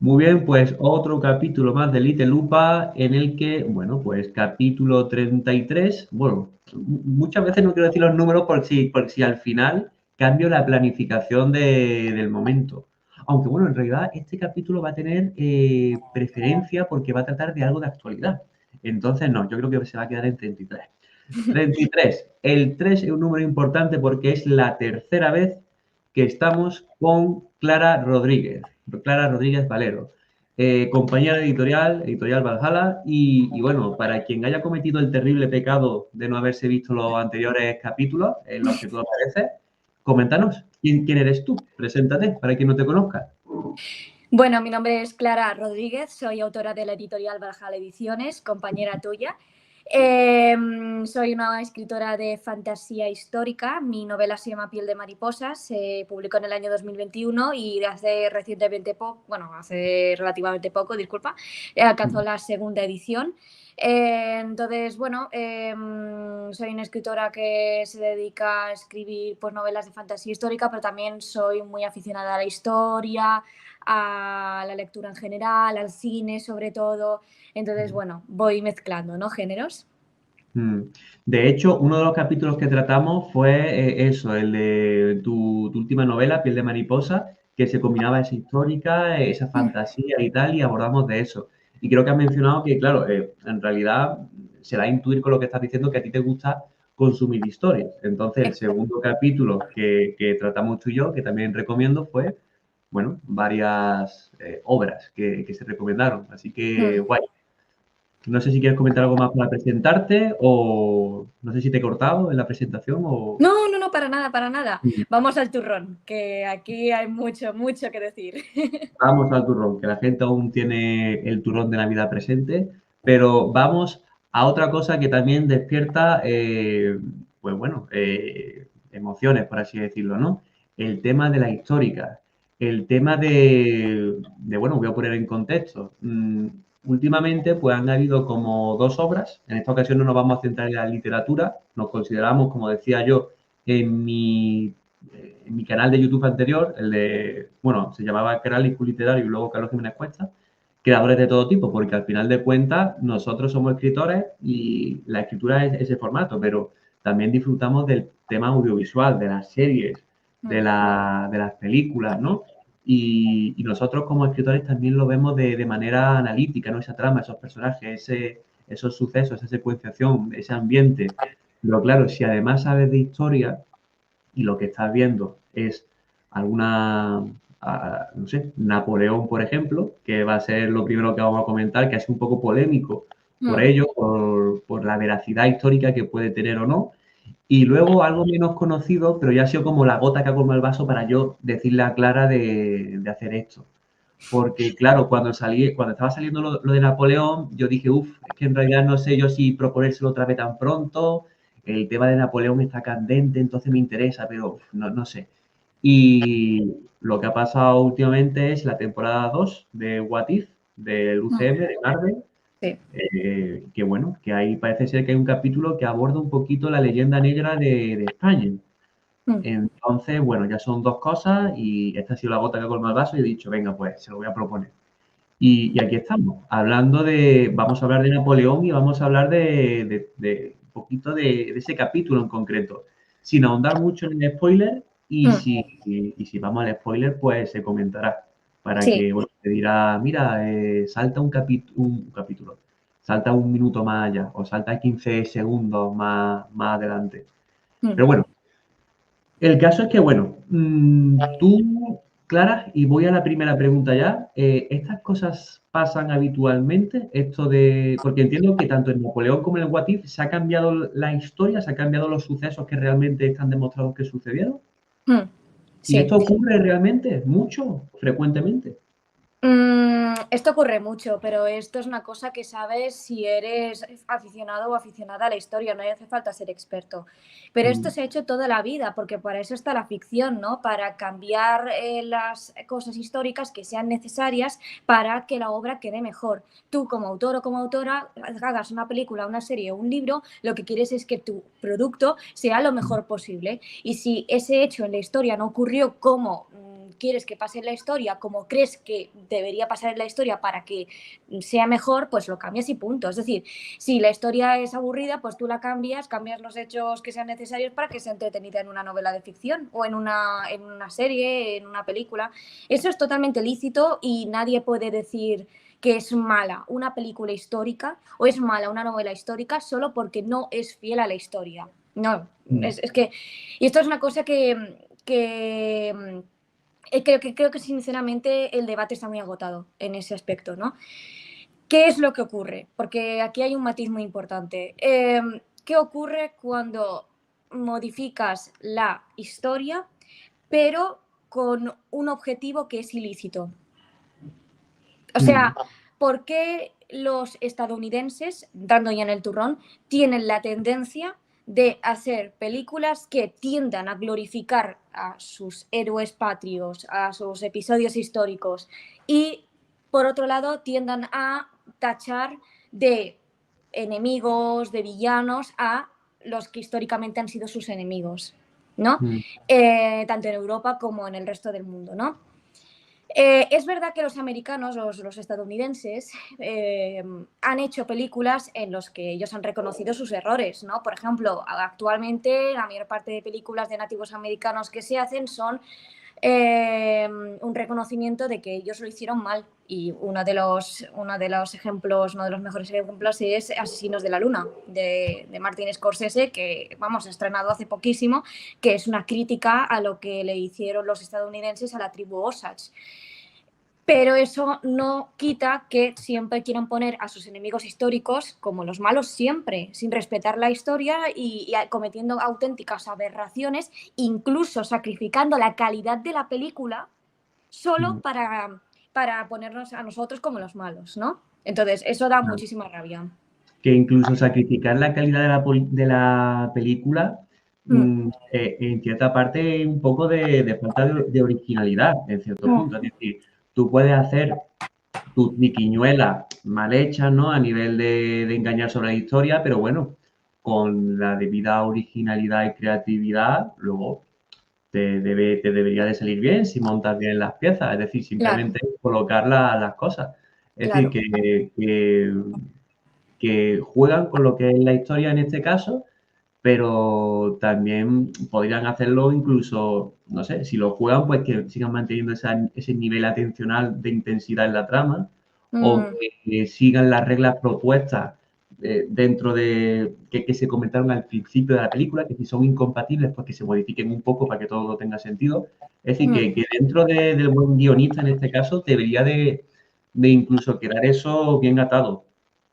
Muy bien, pues otro capítulo más de Little Lupa en el que, bueno, pues capítulo 33. Bueno, muchas veces no quiero decir los números por si al final cambio la planificación del momento. Aunque bueno, en realidad este capítulo va a tener preferencia porque va a tratar de algo de actualidad. Entonces, no, yo creo que se va a quedar en 33. 33. El 3 es un número importante porque es la tercera vez que estamos con Clara Rodríguez Valero, compañera editorial, Editorial Valhalla, y bueno, para quien haya cometido el terrible pecado de no haberse visto los anteriores capítulos en los que tú apareces, coméntanos, ¿quién eres tú? Preséntate, para quien no te conozca. Bueno, mi nombre es Clara Rodríguez, soy autora de la editorial Valhalla Ediciones, compañera tuya. Soy una escritora de fantasía histórica. Mi novela se llama Piel de mariposa, se publicó en el año 2021 y hace relativamente poco, disculpa, alcanzó la segunda edición. Entonces, bueno, soy una escritora que se dedica a escribir pues, novelas de fantasía histórica, pero también soy muy aficionada a la historia, a la lectura en general, al cine sobre todo. Entonces, bueno, voy mezclando, ¿no? Géneros. De hecho, uno de los capítulos que tratamos fue eso, el de tu última novela, Piel de mariposa, que se combinaba esa histórica, esa fantasía y tal, y abordamos de eso. Y creo que has mencionado que, claro, en realidad se da a intuir con lo que estás diciendo que a ti te gusta consumir historias. Entonces, el segundo capítulo que tratamos tú y yo, que también recomiendo, fue, bueno, varias obras que se recomendaron. Así que, guay. No sé si quieres comentar algo más para presentarte o no sé si te he cortado en la presentación o... No, para nada, para nada. Vamos al turrón, que aquí hay mucho, mucho que decir. Vamos al turrón, que la gente aún tiene el turrón de Navidad presente, pero vamos a otra cosa que también despierta, pues bueno, emociones, por así decirlo, ¿no? El tema de la histórica, el tema bueno, voy a poner en contexto. Últimamente, pues han habido como dos obras, en esta ocasión no nos vamos a centrar en la literatura, nos consideramos, como decía yo, en mi canal de YouTube anterior, bueno, se llamaba Canal Iscu Literario y luego Carlos Jiménez Cuesta, creadores de todo tipo, porque al final de cuentas nosotros somos escritores y la escritura es ese formato, pero también disfrutamos del tema audiovisual, de las series, de las películas, ¿no? Y nosotros como escritores también lo vemos de manera analítica, ¿no? Esa trama, esos personajes, esos sucesos, esa secuenciación, ese ambiente. Pero claro, si además sabes de historia, y lo que estás viendo es no sé, Napoleón, por ejemplo, que va a ser lo primero que vamos a comentar, que es un poco polémico por ello, por la veracidad histórica que puede tener o no. Y luego algo menos conocido, pero ya ha sido como la gota que ha colmado el vaso para yo decirle a Clara de hacer esto. Porque, claro, cuando estaba saliendo lo de Napoleón, yo dije, es que en realidad no sé yo si proponérselo otra vez tan pronto. El tema de Napoleón está candente, entonces me interesa, pero no sé. Y lo que ha pasado últimamente es la temporada 2 de What If, del UCM, de Marvel, Sí. que bueno, que ahí parece ser que hay un capítulo que aborda un poquito la leyenda negra de España. Entonces, bueno, ya son dos cosas y esta ha sido la gota que colma el vaso y he dicho, venga, pues se lo voy a proponer. Y aquí estamos, vamos a hablar de Napoleón y vamos a hablar de un poquito de ese capítulo en concreto, sin ahondar mucho en el spoiler y si vamos al spoiler, pues se comentará para Sí. que, bueno, te dirá, mira, salta un capítulo, salta un minuto más allá o salta 15 segundos más adelante. Pero bueno, el caso es que, bueno, tú, Clara, y voy a la primera pregunta ya, ¿estas cosas pasan habitualmente? Porque entiendo que tanto en Napoleón como en el What If se ha cambiado la historia, se han cambiado los sucesos que realmente están demostrados que sucedieron. ¿Y Sí. esto ocurre realmente? ¿Mucho? ¿Frecuentemente? Esto ocurre mucho, pero esto es una cosa que sabes si eres aficionado o aficionada a la historia, no hace falta ser experto. Pero esto Mm, se ha hecho toda la vida, porque para eso está la ficción, ¿no? Para cambiar las cosas históricas que sean necesarias para que la obra quede mejor. Tú, como autor o como autora, hagas una película, una serie o un libro, lo que quieres es que tu producto sea lo mejor posible. Y si ese hecho en la historia no ocurrió como quieres que pase en la historia, como crees que debería pasar en la historia para que sea mejor, pues lo cambias y punto. Es decir, si la historia es aburrida, pues tú la cambias los hechos que sean necesarios para que sea entretenida en una novela de ficción o en una serie, en una película. Eso es totalmente lícito y nadie puede decir que es mala una película histórica o es mala una novela histórica solo porque no es fiel a la historia. No, es que... Y esto es una cosa creo que sinceramente el debate está muy agotado en ese aspecto, ¿no? ¿Qué es lo que ocurre? Porque aquí hay un matiz muy importante. ¿Qué ocurre cuando modificas la historia, pero con un objetivo que es ilícito? O sea, ¿por qué los estadounidenses, dando ya en el turrón, tienen la tendencia de hacer películas que tiendan a glorificar a sus héroes patrios, a sus episodios históricos y, por otro lado, tiendan a tachar de enemigos, de villanos, a los que históricamente han sido sus enemigos, ¿no? Tanto en Europa como en el resto del mundo, ¿no? Es verdad que los americanos, los estadounidenses, han hecho películas en las que ellos han reconocido sus errores, ¿no? Por ejemplo, actualmente la mayor parte de películas de nativos americanos que se hacen son un reconocimiento de que ellos lo hicieron mal. Y uno de los ejemplos, uno de los mejores ejemplos es Asesinos de la Luna, de Martin Scorsese, que, vamos, estrenado hace poquísimo, que es una crítica a lo que le hicieron los estadounidenses a la tribu Osage. Pero eso no quita que siempre quieran poner a sus enemigos históricos como los malos siempre, sin respetar la historia y cometiendo auténticas aberraciones, incluso sacrificando la calidad de la película solo para ponernos a nosotros como los malos, ¿no? Entonces, eso da muchísima rabia. Que incluso sacrificar la calidad de la película, en cierta parte, un poco de falta de originalidad, en cierto punto. Es decir, tú puedes hacer tus triquiñuelas mal hechas, ¿no? A nivel de engañar sobre la historia, pero bueno, con la debida originalidad y creatividad, luego te debería de salir bien si montas bien las piezas, es decir, simplemente colocar las cosas. Es decir, que juegan con lo que es la historia en este caso, pero también podrían hacerlo incluso, no sé, si lo juegan, pues que sigan manteniendo ese nivel atencional de intensidad en la trama, o que sigan las reglas propuestas dentro de que se comentaron al principio de la película, que si son incompatibles, pues que se modifiquen un poco para que todo tenga sentido. Es decir, que dentro del buen guionista, en este caso, debería de incluso quedar eso bien atado.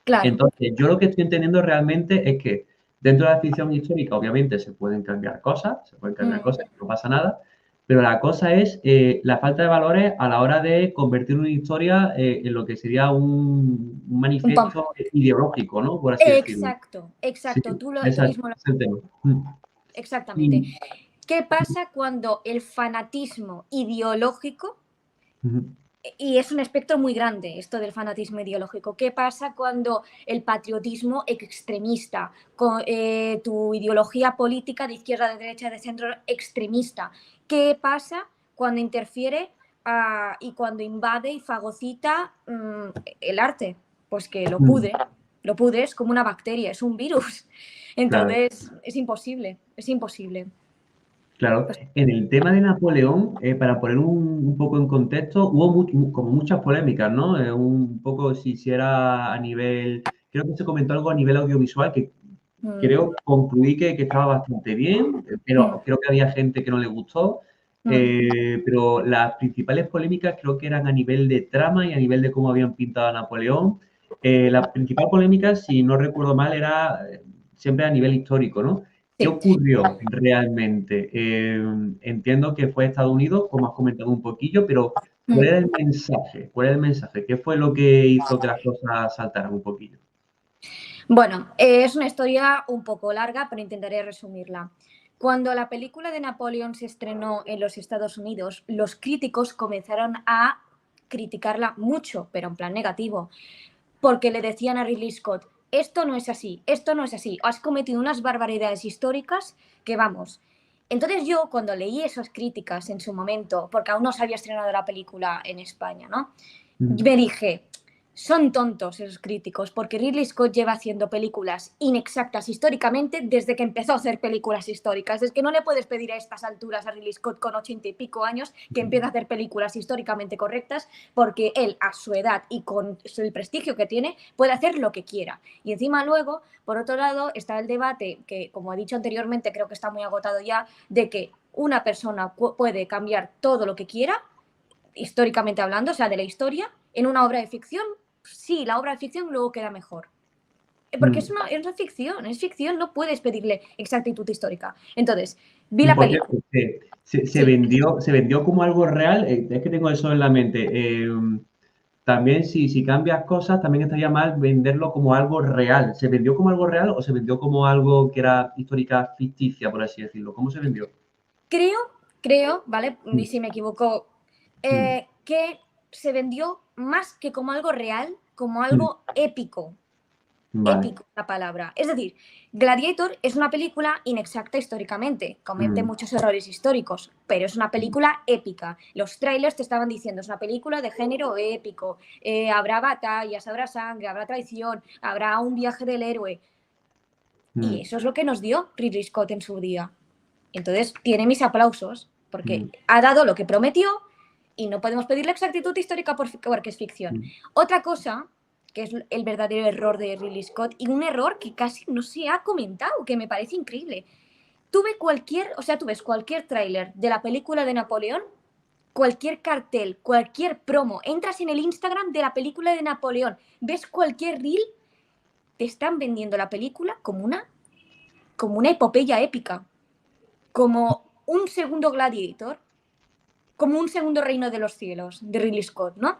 Claro. Entonces, yo lo que estoy entendiendo realmente es que dentro de la ficción histórica, obviamente, se pueden cambiar cosas, no pasa nada, pero la cosa es la falta de valores a la hora de convertir una historia en lo que sería un manifiesto ideológico, ¿no? Por así decirlo. Exacto. Tú Exacto, mismo lo... es el tema. Exactamente. ¿Qué pasa cuando el fanatismo ideológico, y es un espectro muy grande esto del fanatismo ideológico, qué pasa cuando el patriotismo extremista, tu ideología política de izquierda, de derecha, de centro extremista, qué pasa cuando interfiere y cuando invade y fagocita el arte? Pues que lo pudres como una bacteria, es un virus. Entonces, claro, es imposible. Claro, en el tema de Napoleón, para poner un poco en contexto, hubo como muchas polémicas, ¿no? Un poco si era a nivel, creo que se comentó algo a nivel audiovisual que creo concluí que estaba bastante bien, pero creo que había gente que no le gustó. Pero las principales polémicas creo que eran a nivel de trama y a nivel de cómo habían pintado a Napoleón. La principal polémica, si no recuerdo mal, era siempre a nivel histórico, ¿no? ¿Qué ocurrió realmente? Entiendo que fue Estados Unidos, como has comentado un poquillo, pero ¿cuál era el mensaje? ¿Cuál era el mensaje? ¿Qué fue lo que hizo que las cosas saltaran un poquillo? Bueno, es una historia un poco larga, pero intentaré resumirla. Cuando la película de Napoleón se estrenó en los Estados Unidos, los críticos comenzaron a criticarla mucho, pero en plan negativo, porque le decían a Ridley Scott, esto no es así, has cometido unas barbaridades históricas que, vamos, Entonces yo cuando leí esas críticas en su momento, porque aún no se había estrenado la película en España, ¿no? Me dije, son tontos esos críticos, porque Ridley Scott lleva haciendo películas inexactas históricamente desde que empezó a hacer películas históricas. Es que no le puedes pedir a estas alturas a Ridley Scott con 80 y pico años que empiece a hacer películas históricamente correctas, porque él, a su edad y con el prestigio que tiene, puede hacer lo que quiera. Y encima luego, por otro lado, está el debate, que como he dicho anteriormente, creo que está muy agotado ya, de que una persona puede cambiar todo lo que quiera, históricamente hablando, o sea, de la historia, en una obra de ficción. Sí, la obra de ficción luego queda mejor. Porque es ficción, no puedes pedirle exactitud histórica. Entonces, vi Y la por película. cierto, se Sí, vendió como algo real, es que tengo eso en la mente. También si cambias cosas, también estaría mal venderlo como algo real. ¿Se vendió como algo real o se vendió como algo que era histórica ficticia, por así decirlo? ¿Cómo se vendió? creo, ¿vale? Y Mm, si me equivoco, mm, que se vendió más que como algo real, como mm. algo épico. Vale. Épico la palabra. Es decir, Gladiator es una película inexacta históricamente, comete Mm, muchos errores históricos, pero es una película épica. Los trailers te estaban diciendo, es una película de género épico, habrá batallas, habrá sangre, habrá traición, habrá un viaje del héroe. Y mm, eso es lo que nos dio Ridley Scott en su día. Entonces, tiene mis aplausos, porque mm, ha dado lo que prometió y no podemos pedirle exactitud histórica porque es ficción. mm, Otra cosa, que es el verdadero error de Ridley Scott, y un error que casi no se ha comentado, que me parece increíble. Tú ves cualquier tráiler de la película de Napoleón, cualquier cartel, cualquier promo, entras en el Instagram de la película de Napoleón, ves cualquier reel, te están vendiendo la película como una epopeya épica, como un segundo Gladiator, como un segundo Reino de los Cielos de Ridley Scott, ¿no?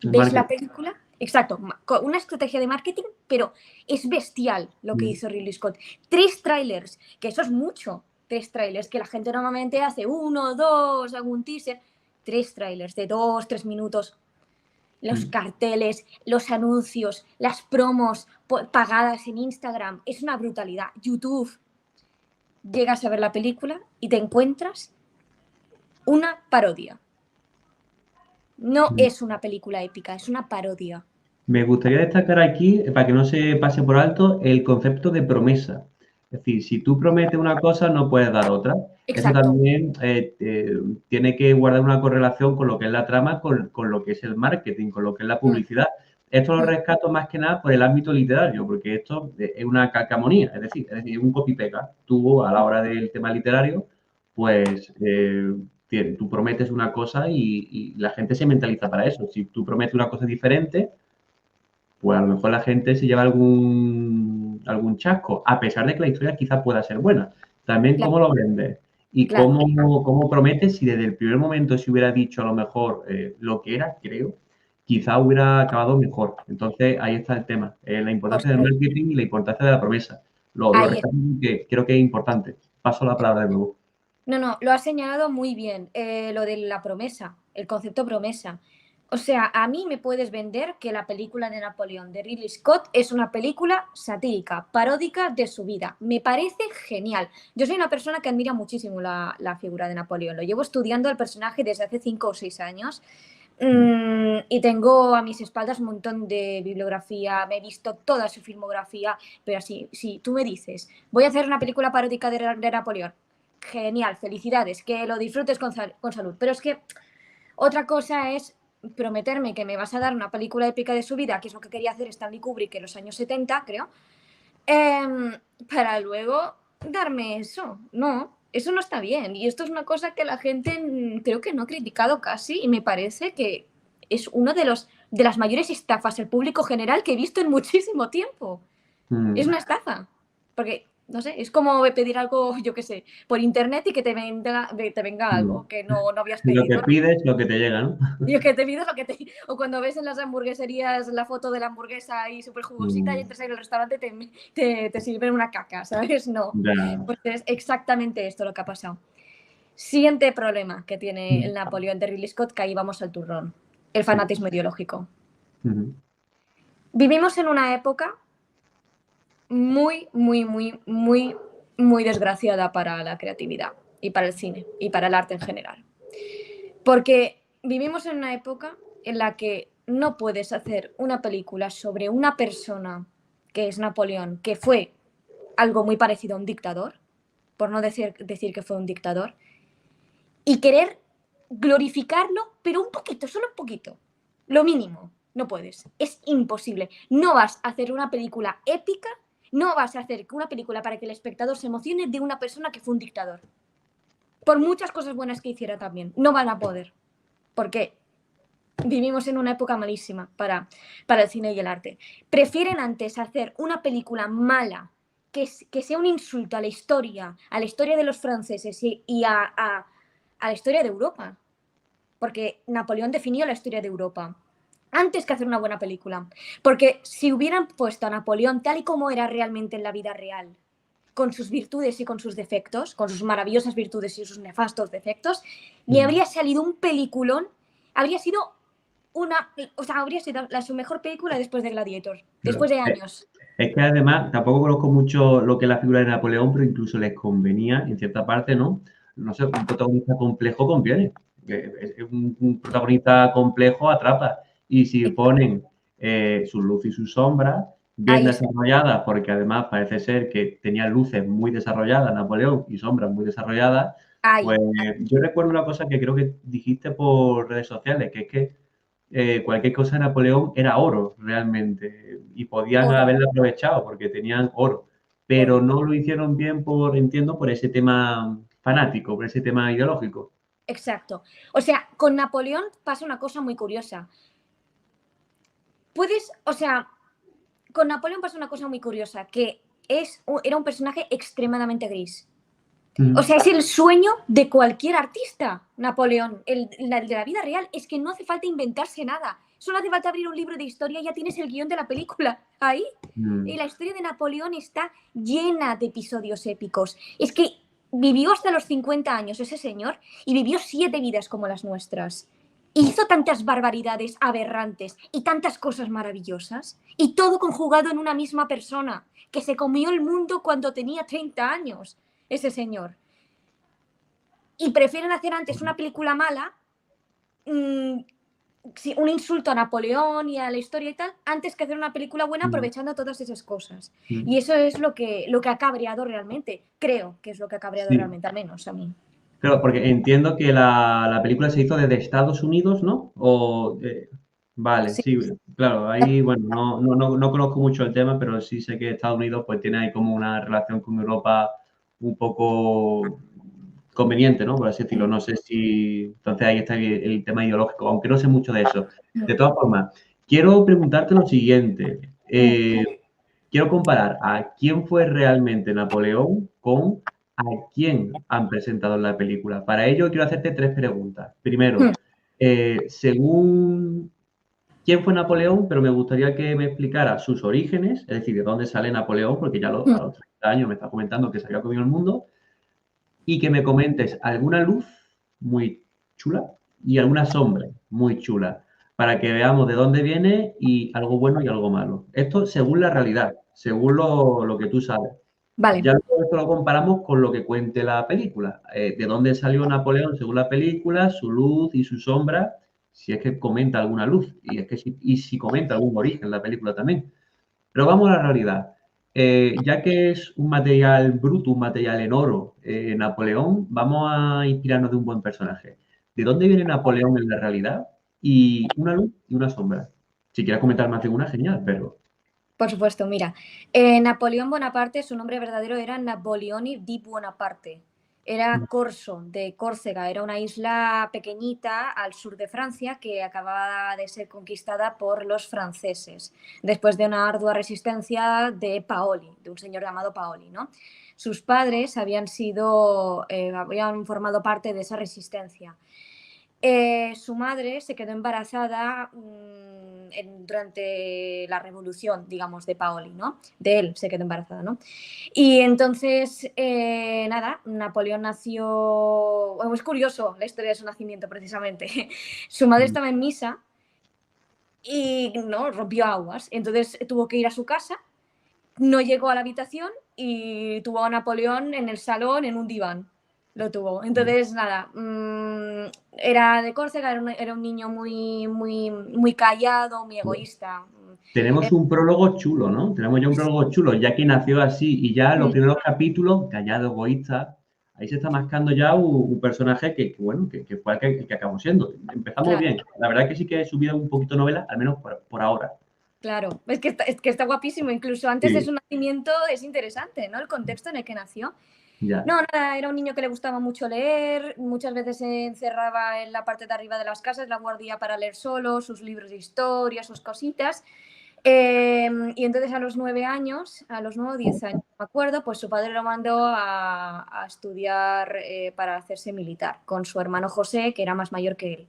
el ¿Ves la marketing. película? Exacto, con una estrategia de marketing, pero es bestial lo que Mm, hizo Ridley Scott. 3 trailers, que eso es mucho. 3 trailers, que la gente normalmente hace 1, 2, algún teaser. 3 trailers de 2, 3 minutos. Los mm. carteles, los anuncios, las promos pagadas en Instagram. Es una brutalidad. YouTube. Llegas a ver la película y te encuentras una parodia. No Mm. es una película épica, es una parodia. Me gustaría destacar aquí, para que no se pase por alto, el concepto de promesa. Es decir, si tú prometes una cosa, no puedes dar otra. Eso Exacto. también tiene que guardar una correlación con lo que es la trama, con lo que es el marketing, con lo que es la Mm, publicidad. Esto lo mm, rescato más que nada por el ámbito literario, porque esto es una calcamonía, es decir, un copy-pega. Tú, a la hora del tema literario, pues tú prometes una cosa y la gente se mentaliza para eso. Si tú prometes una cosa diferente, pues a lo mejor la gente se lleva algún chasco, a pesar de que la historia quizás pueda ser buena. También claro, cómo lo vendes y claro. cómo prometes, si desde el primer momento se hubiera dicho a lo mejor lo que era, creo, quizá hubiera acabado mejor. Entonces ahí está el tema, la importancia del Ostras, marketing y la importancia de la promesa. Lo ahí rescato porque creo que es importante. Paso la palabra de nuevo. no, no, lo has señalado muy bien, lo de la promesa, el concepto promesa. O sea, a mí me puedes vender que la película de Napoleón de Ridley Scott es una película satírica, paródica de su vida. Me parece genial. Yo soy una persona que admira muchísimo la figura de Napoleón. Lo llevo estudiando al personaje desde hace 5 o 6 años. Y tengo a mis espaldas un montón de bibliografía, me he visto toda su filmografía, pero si tú me dices, voy a hacer una película paródica de Napoleón, genial, felicidades, que lo disfrutes con salud. Pero es que otra cosa es prometerme que me vas a dar una película épica de su vida, que es lo que quería hacer Stanley Kubrick en los años 70, creo, em, para luego darme eso. No, eso no está bien. Y esto es una cosa que la gente creo que no ha criticado casi y me parece que es uno de las mayores estafas al público general que he visto en muchísimo tiempo. Es Mm. una estafa. Porque, no sé, es como pedir algo, yo qué sé, por internet y que te venga Mm. algo que no habías Lo que pedido. pides, lo que te llega, ¿no? Y es que te pides lo que te. O cuando ves en las hamburgueserías la foto de la hamburguesa ahí súper jugosita y Mm, entras ahí en el restaurante te sirven una caca, ¿sabes? No. ya. Pues es exactamente esto lo que ha pasado. Siguiente problema que tiene Mm, el Napoleón de Ridley Scott, que ahí vamos al turrón. El sí. fanatismo ideológico. Ujú. Vivimos en una época muy, muy, muy, muy, muy desgraciada para la creatividad. y para el cine y para el arte en general. Porque vivimos en una época en la que no puedes hacer una película sobre una persona que es Napoleón, que fue algo muy parecido a un dictador, por no decir que fue un dictador, y querer glorificarlo, pero un poquito, solo un poquito, lo mínimo. No puedes, es imposible. No vas a hacer una película épica, no vas a hacer una película para que el espectador se emocione de una persona que fue un dictador. Por muchas cosas buenas que hiciera también, no van a poder. Porque vivimos en una época malísima para el cine y el arte. Prefieren antes hacer una película mala que sea un insulto a la historia de los franceses y a la historia de Europa. Porque Napoleón definió la historia de Europa antes que hacer una buena película. Porque si hubieran puesto a Napoleón tal y como era realmente en la vida real, con sus virtudes y con sus defectos, con sus maravillosas virtudes y sus nefastos defectos, le habría salido un peliculón, habría sido habría sido su mejor película después de Gladiator, después de años. Es que además tampoco conozco mucho lo que es la figura de Napoleón, pero incluso les convenía, en cierta parte, ¿no? No sé, un protagonista complejo conviene. Un protagonista complejo atrapa. Y si ponen su luz y sus sombras bien desarrolladas, porque además parece ser que tenía luces muy desarrolladas Napoleón y sombras muy desarrolladas, pues yo recuerdo una cosa que creo que dijiste por redes sociales, que es que cualquier cosa de Napoleón era oro realmente y podían haberlo aprovechado porque tenían oro, pero no lo hicieron bien entiendo, por ese tema fanático, por ese tema ideológico. Exacto. O sea, con Napoleón pasa una cosa muy curiosa. Con Napoleón pasa una cosa muy curiosa, que era un personaje extremadamente gris. O sea, es el sueño de cualquier artista, Napoleón. El de la vida real es que no hace falta inventarse nada. Solo hace falta abrir un libro de historia y ya tienes el guión de la película ahí. Y la historia de Napoleón está llena de episodios épicos. Es que vivió hasta los 50 años ese señor y vivió 7 vidas como las nuestras. Hizo tantas barbaridades aberrantes y tantas cosas maravillosas y todo conjugado en una misma persona que se comió el mundo cuando tenía 30 años, ese señor. Y prefieren hacer antes una película mala, un insulto a Napoleón y a la historia y tal, antes que hacer una película buena aprovechando todas esas cosas. Y eso es lo que ha cabreado realmente. Creo que es lo que ha cabreado realmente, al menos a mí. Claro, porque entiendo que la película se hizo desde Estados Unidos, ¿no? Vale, sí, claro, ahí, bueno, no conozco mucho el tema, pero sí sé que Estados Unidos pues tiene ahí como una relación con Europa un poco conveniente, ¿no? Por así decirlo. No sé si... Entonces ahí está el tema ideológico, aunque no sé mucho de eso. De todas formas, quiero preguntarte lo siguiente. Quiero comparar a quién fue realmente Napoleón con a quién han presentado en la película. Para ello quiero hacerte 3 preguntas. Primero, según quién fue Napoleón, pero me gustaría que me explicara sus orígenes, es decir, de dónde sale Napoleón, porque ya a los 30 años me está comentando que se había comido el mundo, y que me comentes alguna luz muy chula y alguna sombra muy chula, para que veamos de dónde viene y algo bueno y algo malo. Esto según la realidad, según lo que tú sabes. Vale. Ya luego esto lo comparamos con lo que cuente la película. De dónde salió Napoleón según la película, su luz y su sombra, si es que comenta alguna luz y si comenta algún origen la película también. Pero vamos a la realidad. Ya que es un material bruto, un material en oro, Napoleón, vamos a inspirarnos de un buen personaje. ¿De dónde viene Napoleón en la realidad? Y una luz y una sombra. Si quieres comentar más de una, genial, pero... Por supuesto, mira. Napoleón Bonaparte, su nombre verdadero era Napoleone di Buonaparte. Era corso de Córcega, era una isla pequeñita al sur de Francia que acababa de ser conquistada por los franceses, después de una ardua resistencia de Paoli, de un señor llamado Paoli, ¿no? Sus padres habían formado parte de esa resistencia. Su madre se quedó embarazada durante la revolución, digamos, de Paoli, ¿no? De él se quedó embarazada, ¿no? Y entonces, nada, Napoleón nació... Bueno, es curioso la historia de su nacimiento, precisamente. Su madre estaba en misa y no rompió aguas. Entonces tuvo que ir a su casa, no llegó a la habitación y tuvo a Napoleón en el salón, en un diván. lo tuvo. Entonces, nada, era de Córcega, era un niño muy callado, muy egoísta. Tenemos un prólogo chulo, ¿no? Tenemos ya un prólogo chulo, ya que nació así y ya los primeros capítulos, callado, egoísta, ahí se está mascando ya un personaje bueno, que fue el que acabó siendo. Empezamos Claro, bien. La verdad que sí que he subido un poquito novela, al menos por ahora. claro. Es que está guapísimo. Incluso antes de Sí, su nacimiento es interesante, ¿no? El contexto en el que nació. ya. No, nada, era un niño que le gustaba mucho leer, muchas veces se encerraba en la parte de arriba de las casas, la guardía para leer solo, sus libros de historia, sus cositas. Y entonces a los 9 años, a los 9 o 10 años, no me acuerdo, pues su padre lo mandó a estudiar para hacerse militar con su hermano José, que era más mayor que él.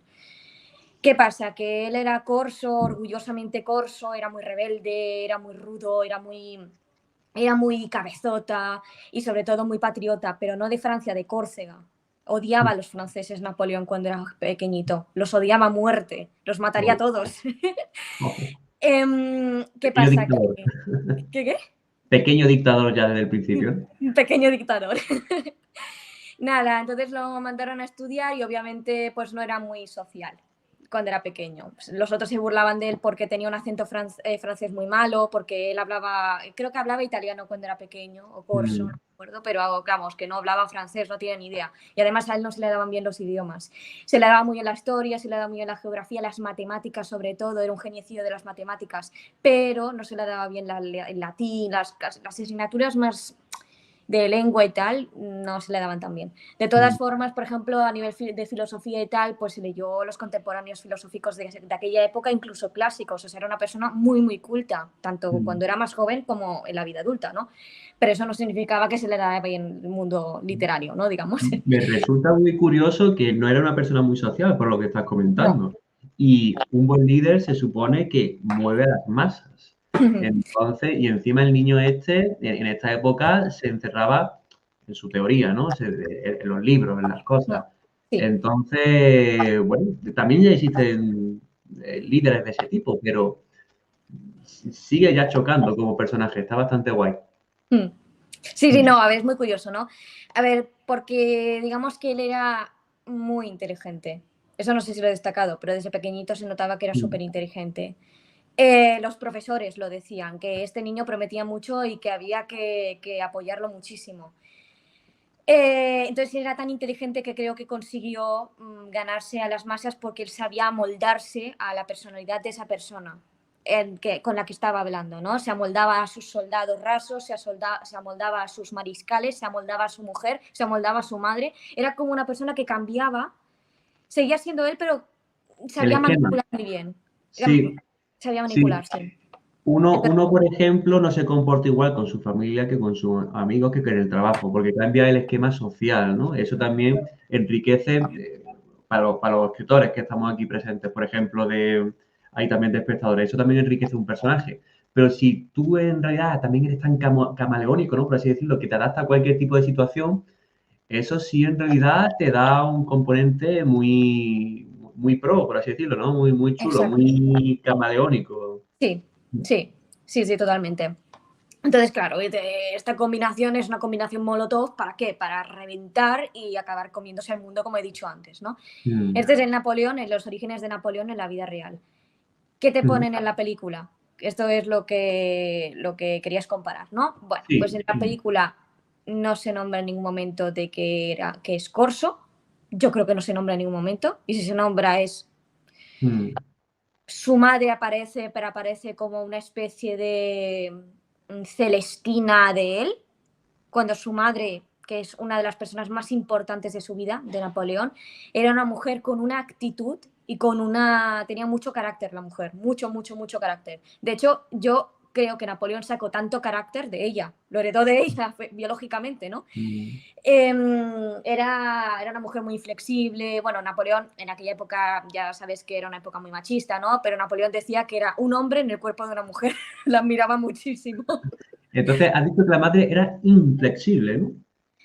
¿Qué pasa? Que él era corso, orgullosamente corso, era muy rebelde, era muy rudo, era muy cabezota y sobre todo muy patriota, pero no de Francia, de Córcega. Odiaba a los franceses Napoleón cuando era pequeñito, los odiaba a muerte, los mataría a todos. Ojo. ¿Qué Pequeño pasa? dictador. ¿Qué? Pequeño dictador ya desde el principio. Un pequeño dictador. Nada, entonces lo mandaron a estudiar y obviamente pues no era muy social cuando era pequeño. Los otros se burlaban de él porque tenía un acento francés muy malo, porque él creo que hablaba italiano cuando era pequeño, o corso, no Mm, me acuerdo, pero vamos, que no hablaba francés, no tiene ni idea. Y además a él no se le daban bien los idiomas. Se le daba muy bien la historia, se le daba muy bien la geografía, las matemáticas sobre todo, era un geniecillo de las matemáticas, pero no se le daba bien el latín, las asignaturas más de lengua y tal, no se le daban tan bien. De mm, todas formas, por ejemplo, a nivel de filosofía y tal, pues se leyó los contemporáneos filosóficos de aquella época, incluso clásicos. O sea, era una persona muy culta, tanto mm. cuando era más joven como en la vida adulta, ¿no? Pero eso no significaba que se le daba bien el mundo literario, ¿no? Digamos. Me resulta muy curioso que no era una persona muy social, por lo que estás No. comentando. Y un buen líder se supone que mueve a las masas. Entonces, y encima el niño este, en esta época, se encerraba en su teoría, ¿no? En los libros, en las cosas. Sí. Entonces, bueno, también ya existen líderes de ese tipo, pero sigue ya chocando como personaje. Está bastante guay. Mm. Sí, no, a ver, es muy curioso, ¿no? A ver, porque digamos que él era muy inteligente. Eso no sé si lo he destacado, pero desde pequeñito se notaba que era Mm, súper inteligente. Los profesores lo decían, que este niño prometía mucho y que había que apoyarlo muchísimo. Entonces era tan inteligente que creo que consiguió ganarse a las masas porque él sabía amoldarse a la personalidad de esa persona con la que estaba hablando, ¿no? Se amoldaba a sus soldados rasos, se amoldaba a sus mariscales, se amoldaba a su mujer, se amoldaba a su madre. Era como una persona que cambiaba, seguía siendo él, pero el sabía esquema. manipular muy bien. Sí, Sabía sí. manipularse. Entonces, Uno, por ejemplo, no se comporta igual con su familia que con sus amigos que en el trabajo, porque cambia el esquema social, ¿no? Eso también enriquece para los escritores que estamos aquí presentes, por ejemplo, hay también de espectadores, eso también enriquece un personaje. Pero si tú en realidad también eres tan camaleónico, ¿no? Por así decirlo, que te adapta a cualquier tipo de situación, eso sí en realidad te da un componente muy pro, por así decirlo, ¿no? Muy chulo, exacto. muy camaleónico. Sí, sí, sí, sí, totalmente. Entonces, claro, esta combinación es una combinación Molotov, ¿para qué? Para reventar y acabar comiéndose el mundo, como he dicho antes, ¿no? Mm. Este es el Napoleón, en los orígenes de Napoleón en la vida real. ¿Qué te Ujú. ponen en la película? Esto es lo que querías comparar, ¿no? Bueno, pues Sí. en la película no se nombra en ningún momento de que es corso. Yo creo que no se nombra en ningún momento. Y si se nombra es Mm. su madre aparece, pero aparece como una especie de Celestina de él, cuando su madre, que es una de las personas más importantes de su vida, de Napoleón, era una mujer con una actitud y tenía mucho carácter la mujer, mucho carácter. De hecho, yo creo que Napoleón sacó tanto carácter de ella, lo heredó de ella biológicamente, ¿no? Mm. Era una mujer muy flexible. Bueno, Napoleón en aquella época ya sabes que era una época muy machista, ¿no? Pero Napoleón decía que era un hombre en el cuerpo de una mujer. La admiraba muchísimo. Entonces, has dicho que la madre era inflexible, ¿no?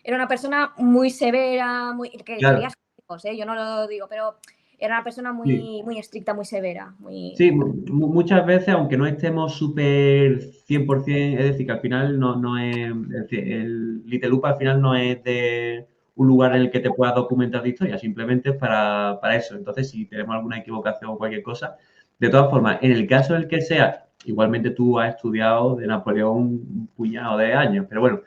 Era una persona muy severa, que quería a Claro, sus hijos, ¿eh? Yo no lo digo, pero era una persona sí. muy estricta, muy severa. Sí, muchas veces, aunque no estemos súper 100%, es decir, que al final no es decir, el Little Loop al final no es de un lugar en el que te puedas documentar de historia, simplemente para eso. Entonces, si tenemos alguna equivocación o cualquier cosa, de todas formas, en el caso del que sea, igualmente tú has estudiado de Napoleón un puñado de años, pero bueno,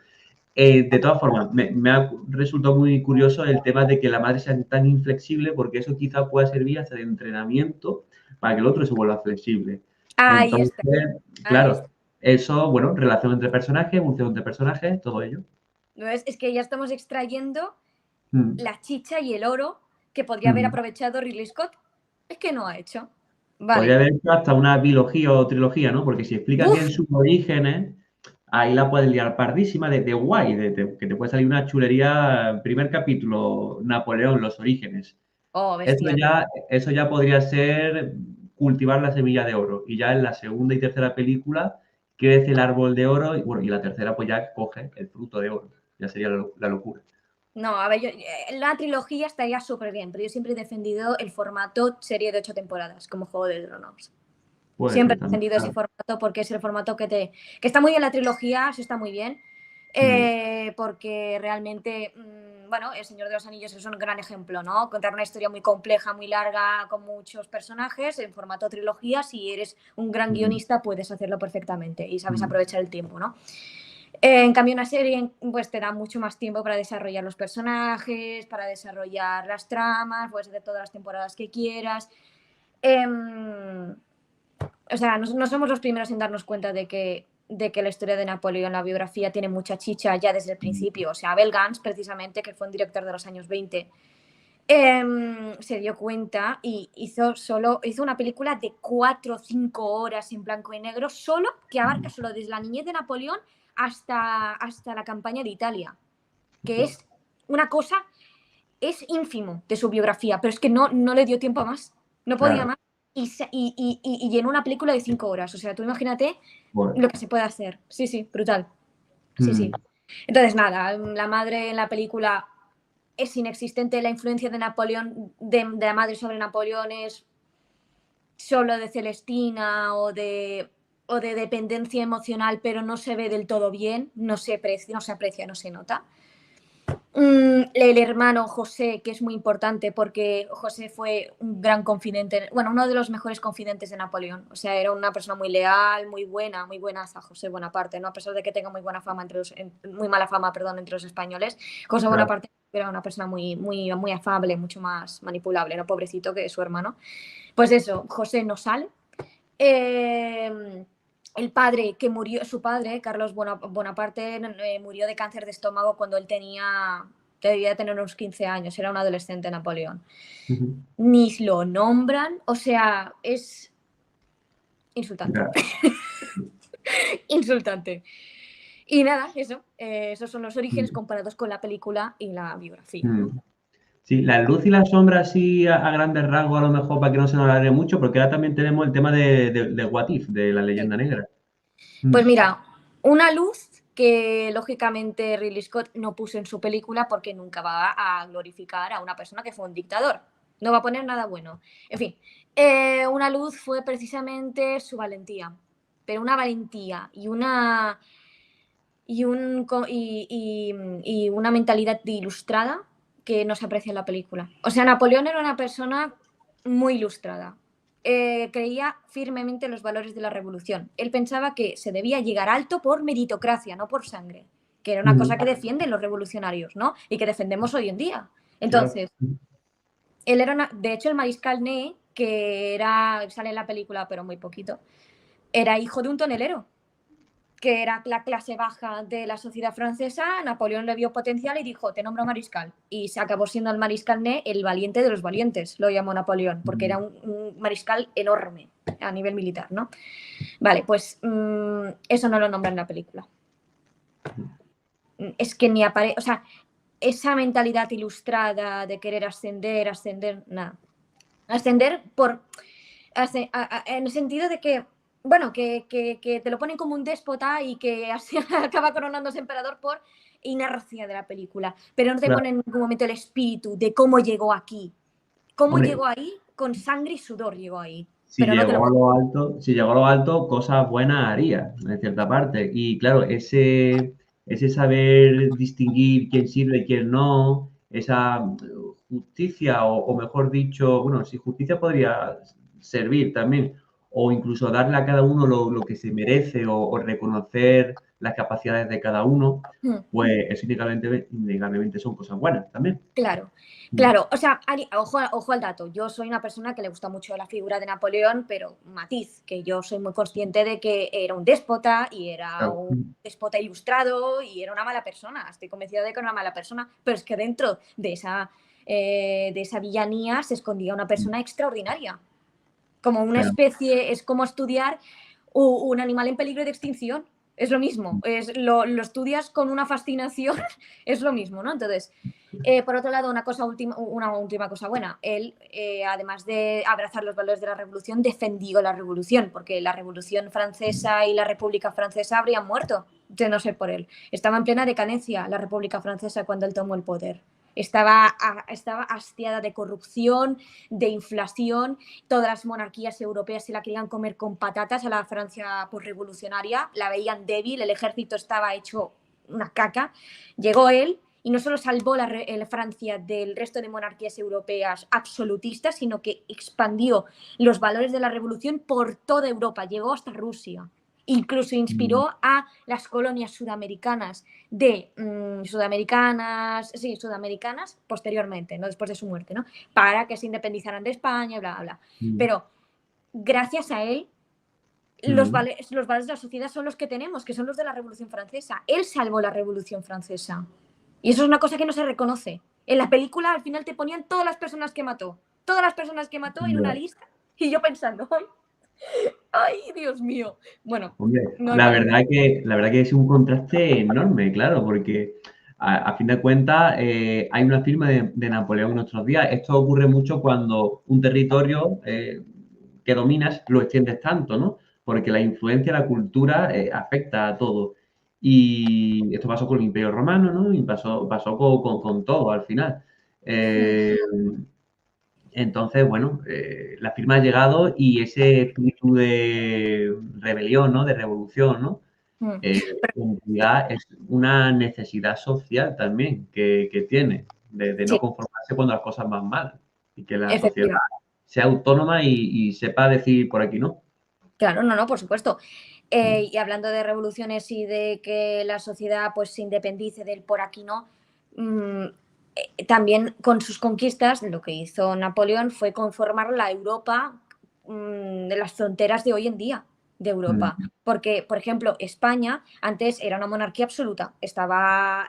de todas formas, me ha resultado muy curioso el tema de que la madre sea tan inflexible, porque eso quizá pueda servir hasta de entrenamiento para que el otro se vuelva flexible. Ahí Entonces, está, ahí claro, está. eso, bueno, relación entre personajes, evolución entre personajes, todo ello. ¿No es? Es que ya estamos extrayendo Mm, la chicha y el oro que podría haber mm. aprovechado Ridley Scott. Es que no ha hecho. Podría Vale. haber hecho hasta una bilogía o trilogía, ¿no? Porque si explicas bien ¡Buf! sus orígenes, ahí la puedes liar pardísima de guay, que te puede salir una chulería, primer capítulo, Napoleón, los orígenes. Oh, bestial. Eso ya podría ser cultivar la semilla de oro. Y ya en la segunda y tercera película crece el árbol de oro y, bueno, y la tercera pues ya coge el fruto de oro. Ya sería la locura. No, a ver, la trilogía estaría súper bien, pero yo siempre he defendido el formato serie de 8 temporadas, como Juego de Tronos. Puede Siempre ser he también, defendido ese claro. formato porque es el formato que está muy bien la trilogía, eso está muy bien, Mm, porque realmente, bueno, El Señor de los Anillos es un gran ejemplo, ¿no? Contar una historia muy compleja, muy larga, con muchos personajes, en formato trilogía, si eres un gran mm, guionista puedes hacerlo perfectamente y sabes mm, aprovechar el tiempo, ¿no? En cambio, una serie pues te da mucho más tiempo para desarrollar los personajes, para desarrollar las tramas, puedes hacer todas las temporadas que quieras. O sea, no somos los primeros en darnos cuenta de que la historia de Napoleón, la biografía, tiene mucha chicha ya desde el mm, principio. O sea, Abel Gance, precisamente, que fue un director de los años 20, se dio cuenta y hizo una película de 4 o 5 horas en blanco y negro, solo que abarca mm. solo desde la niñez de Napoleón hasta la campaña de Italia, que Hostia. es una cosa, es ínfimo de su biografía, pero es que no le dio tiempo a más, no podía Claro. más y llenó una película de 5 horas. O sea, tú imagínate Bueno. lo que se puede hacer. Sí, sí, brutal. Sí, sí. Mm, Entonces, nada, la madre en la película es inexistente, la influencia de Napoleón, de la madre sobre Napoleón es solo de Celestina o de dependencia emocional, pero no se ve del todo bien, no se aprecia, no se nota. El hermano José, que es muy importante porque José fue un gran confidente, bueno, uno de los mejores confidentes de Napoleón. O sea, era una persona muy leal, muy buenaza, José Bonaparte, ¿no? A pesar de que tenga muy buena fama muy mala fama, perdón, entre los españoles, José claro. Bonaparte era una persona muy, muy, muy afable, mucho más manipulable, ¿no? Pobrecito que su hermano. Pues eso, José no sale. Eh, el padre que murió, su padre, Carlos Bonaparte, murió de cáncer de estómago cuando él debía tener unos 15 años, era un adolescente Napoleón. Ujú. Ni lo nombran, o sea, es insultante. Ya. Insultante. Y nada, eso, esos son los orígenes Mm, comparados con la película y la biografía, ¿no? mm. Sí, la luz y la sombra así a grandes rasgos, a lo mejor para que no se nos alargue mucho, porque ahora también tenemos el tema de What If, de la Sí. leyenda negra. Mm, Pues mira, una luz que lógicamente Ridley Scott no puso en su película porque nunca va a glorificar a una persona que fue un dictador. No va a poner nada bueno. En fin, una luz fue precisamente su valentía. Pero una valentía y una mentalidad de ilustrada que no se aprecia en la película. O sea, Napoleón era una persona muy ilustrada. Creía firmemente en los valores de la revolución. Él pensaba que se debía llegar alto por meritocracia, no por sangre, que era una cosa que ujú, defienden los revolucionarios, ¿no? Y que defendemos hoy en día. claro. Entonces, él era de hecho, el mariscal Ney, sale en la película, pero muy poquito, era hijo de un tonelero que era la clase baja de la sociedad francesa. Napoleón le vio potencial y dijo, te nombro mariscal. Y se acabó siendo el mariscal Ney el valiente de los valientes, lo llamó Napoleón, porque era Mm, un mariscal enorme a nivel militar, ¿no? Vale, pues eso no lo nombra en la película. Es que ni aparece, o sea, esa mentalidad ilustrada de querer ascender, nada. Ascender en el sentido de que, bueno, que te lo ponen como un déspota y que así acaba coronándose emperador por inercia de la película, pero no te claro. ponen en ningún momento el espíritu de cómo llegó aquí, cómo Hombre, llegó ahí, con sangre y sudor llegó ahí, si pero no te lo llegó a ponen. lo alto, si llegó a lo alto, cosas buenas haría, en cierta parte. Y claro, ese saber distinguir quién sirve y quién no, esa justicia o mejor dicho, bueno, si justicia podría servir también, o incluso darle a cada uno lo que se merece o reconocer las capacidades de cada uno, pues eso innegablemente son cosas buenas también. Claro, claro. O sea, ojo al dato. Yo soy una persona que le gusta mucho la figura de Napoleón, pero matiz, que yo soy muy consciente de que era un déspota y era Claro. un déspota ilustrado y era una mala persona. Estoy convencida de que era una mala persona, pero es que dentro de esa villanía se escondía una persona extraordinaria. Como una especie, es como estudiar un animal en peligro de extinción. Es lo mismo, lo estudias con una fascinación, es lo mismo, ¿no? Entonces, por otro lado, una última cosa buena. Él, además de abrazar los valores de la revolución, defendió la revolución, porque la revolución francesa y la República Francesa habrían muerto de no ser por él. Estaba en plena decadencia la República Francesa cuando él tomó el poder. Estaba hastiada de corrupción, de inflación. Todas las monarquías europeas se la querían comer con patatas a la Francia postrevolucionaria. La veían débil, el ejército estaba hecho una caca. Llegó él y no solo salvó la Francia del resto de monarquías europeas absolutistas, sino que expandió los valores de la revolución por toda Europa, llegó hasta Rusia. Incluso inspiró a las colonias sudamericanas sudamericanas posteriormente, no después de su muerte, ¿no? Para que se independizaran de España, bla, bla. Pero gracias a él, los valores de la sociedad son los que tenemos, que son los de la Revolución Francesa. Él salvó la Revolución Francesa. Y eso es una cosa que no se reconoce. En la película al final te ponían todas las personas que mató en una lista, y yo pensando, ¡ay, Dios mío! Bueno, hombre, la verdad que es un contraste enorme, claro, porque a fin de cuentas hay una firma de Napoleón en nuestros días. Esto ocurre mucho cuando un territorio que dominas lo extiendes tanto, ¿no? Porque la influencia, la cultura afecta a todo. Y esto pasó con el Imperio Romano, ¿no? Y pasó con todo al final. Entonces, bueno, la firma ha llegado y ese espíritu de rebelión, ¿no? De revolución, ¿no? En realidad es una necesidad social también que tiene, de no conformarse cuando las cosas van mal y que la sociedad sea autónoma y sepa decir por aquí no. Claro, no, por supuesto. Y hablando de revoluciones y de que la sociedad pues se independice del por aquí no, también con sus conquistas lo que hizo Napoleón fue conformar la Europa de las fronteras de hoy en día de Europa. Porque, por ejemplo, España antes era una monarquía absoluta. Estaba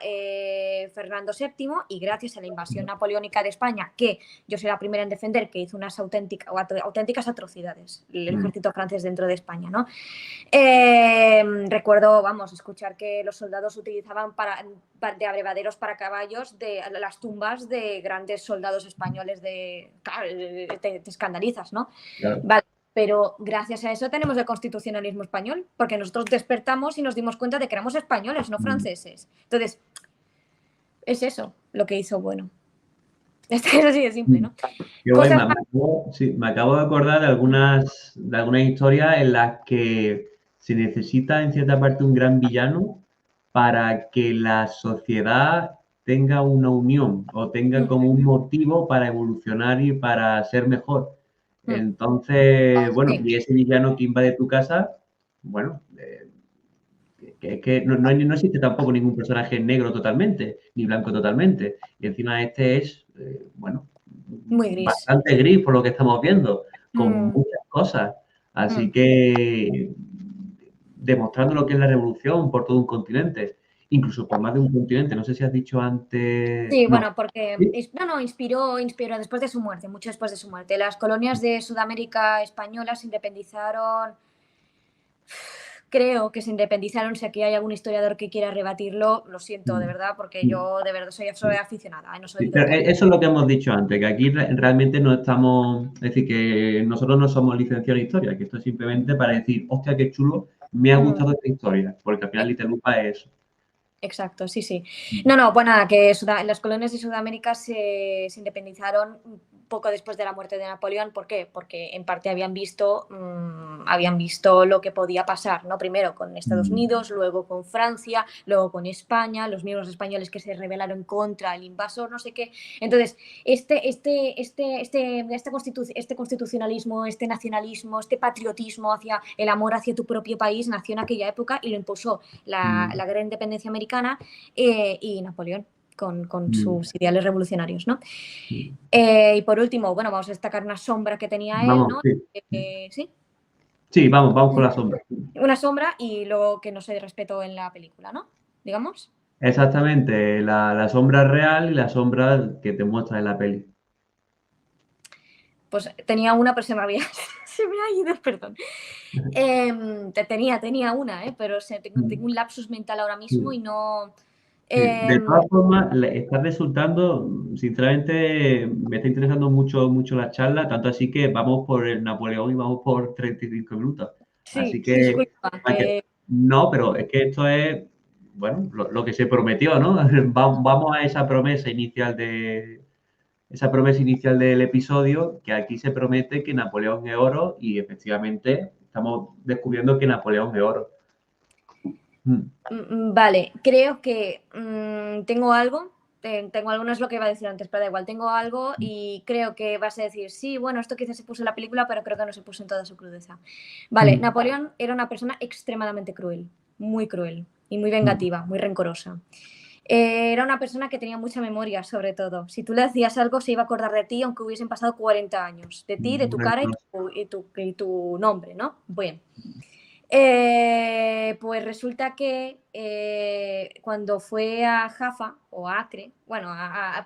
Fernando VII y gracias a la invasión napoleónica de España, que yo soy la primera en defender, que hizo unas auténticas atrocidades el ejército francés dentro de España, ¿no? Recuerdo, escuchar que los soldados utilizaban de abrevaderos para caballos de las tumbas de grandes soldados españoles te escandalizas, ¿no? Claro. Vale, pero gracias a eso tenemos el constitucionalismo español, porque nosotros despertamos y nos dimos cuenta de que éramos españoles, no franceses. Entonces, es eso lo que hizo bueno. Es así de simple, ¿no? Me acabo de acordar de algunas historias en las que se necesita en cierta parte un gran villano para que la sociedad tenga una unión o tenga como un motivo para evolucionar y para ser mejor. Entonces, bueno, y ese villano que invade tu casa, bueno, que no existe tampoco ningún personaje negro totalmente, ni blanco totalmente. Y encima este es, bueno, muy gris. Bastante gris por lo que estamos viendo, con muchas cosas. Así que demostrando lo que es la revolución por todo un continente, incluso por más de un continente. No sé si has dicho antes. Sí, bueno, porque inspiró después de su muerte, mucho después de su muerte. Las colonias de Sudamérica españolas se independizaron. Creo que se independizaron. Si aquí hay algún historiador que quiera rebatirlo, lo siento de verdad, porque yo de verdad soy aficionada. No soy Pero eso es lo que hemos dicho antes, que aquí realmente no estamos, es decir, que nosotros no somos licenciados en historia, que esto es simplemente para decir, hostia, qué chulo, me ha gustado esta historia, porque al final Little Lupa es eso. Exacto, sí. No, pues nada, que las colonias de Sudamérica se independizaron poco después de la muerte de Napoleón. ¿Por qué? Porque en parte habían visto lo que podía pasar, ¿no? Primero con Estados Unidos, luego con Francia, luego con España, los mismos españoles que se rebelaron contra el invasor, no sé qué. Entonces, este constitucionalismo, este nacionalismo, este patriotismo hacia el amor hacia tu propio país nació en aquella época y lo impuso la guerra de independencia americana y Napoleón con sus ideales revolucionarios, ¿no? Y por último, bueno, vamos a destacar una sombra que tenía él, Vamos, ¿no? sí. ¿Sí? Sí, vamos con la sombra. Una sombra y luego que no se respetó en la película, ¿no? Digamos. Exactamente, la sombra real y la sombra que te muestra en la peli. Pues tenía una, pero se me ha ido, perdón. Tenía una, pero tengo un lapsus mental ahora mismo y no... De todas formas, está resultando, sinceramente, me está interesando mucho, mucho la charla, tanto así que vamos por el Napoleón y vamos por 35 minutos. Así Sí, que, disculpa. Que... no, pero es que esto es, bueno, lo que se prometió, ¿no? Vamos a esa promesa inicial del episodio, que aquí se promete que Napoleón es oro y efectivamente estamos descubriendo que Napoleón es oro. Vale, creo que tengo algo. Tengo algo, no es lo que iba a decir antes, pero da igual, tengo algo y creo que vas a decir, sí, bueno, esto quizás se puso en la película, pero creo que no se puso en toda su crudeza. Vale, Napoleón era una persona extremadamente cruel y muy vengativa, muy rencorosa. Era una persona que tenía mucha memoria, sobre todo. Si tú le hacías algo, se iba a acordar de ti, aunque hubiesen pasado 40 años. De ti, de tu cara y tu nombre, ¿no? Bien. Pues resulta que cuando fue a Jaffa o a Acre, bueno,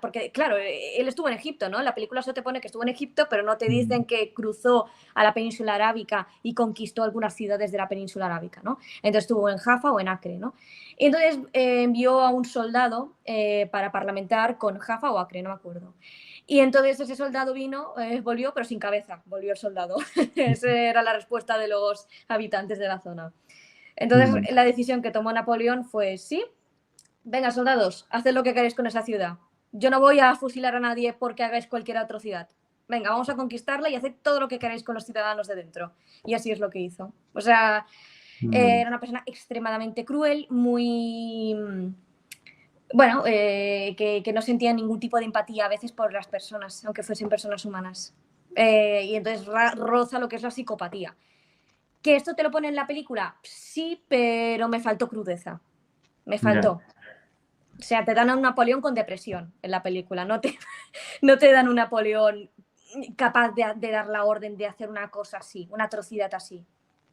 porque claro, él estuvo en Egipto, ¿no? La película solo te pone que estuvo en Egipto, pero no te dicen que cruzó a la península arábica y conquistó algunas ciudades de la península arábica, ¿no? Entonces estuvo en Jaffa o en Acre, ¿no? Entonces envió a un soldado para parlamentar con Jaffa o Acre, no me acuerdo. Y entonces ese soldado volvió, pero sin cabeza, volvió el soldado. Esa era la respuesta de los habitantes de la zona. Entonces la decisión que tomó Napoleón fue, sí, venga soldados, haced lo que queréis con esa ciudad. Yo no voy a fusilar a nadie porque hagáis cualquier atrocidad. Venga, vamos a conquistarla y haced todo lo que queráis con los ciudadanos de dentro. Y así es lo que hizo. O sea, era una persona extremadamente cruel, muy bueno, que no sentía ningún tipo de empatía a veces por las personas, aunque fuesen personas humanas. Y entonces roza lo que es la psicopatía. ¿Que esto te lo pone en la película? Sí, pero me faltó crudeza. Me faltó. O sea, te dan a un Napoleón con depresión en la película. No te dan un Napoleón capaz de dar la orden de hacer una cosa así, una atrocidad así.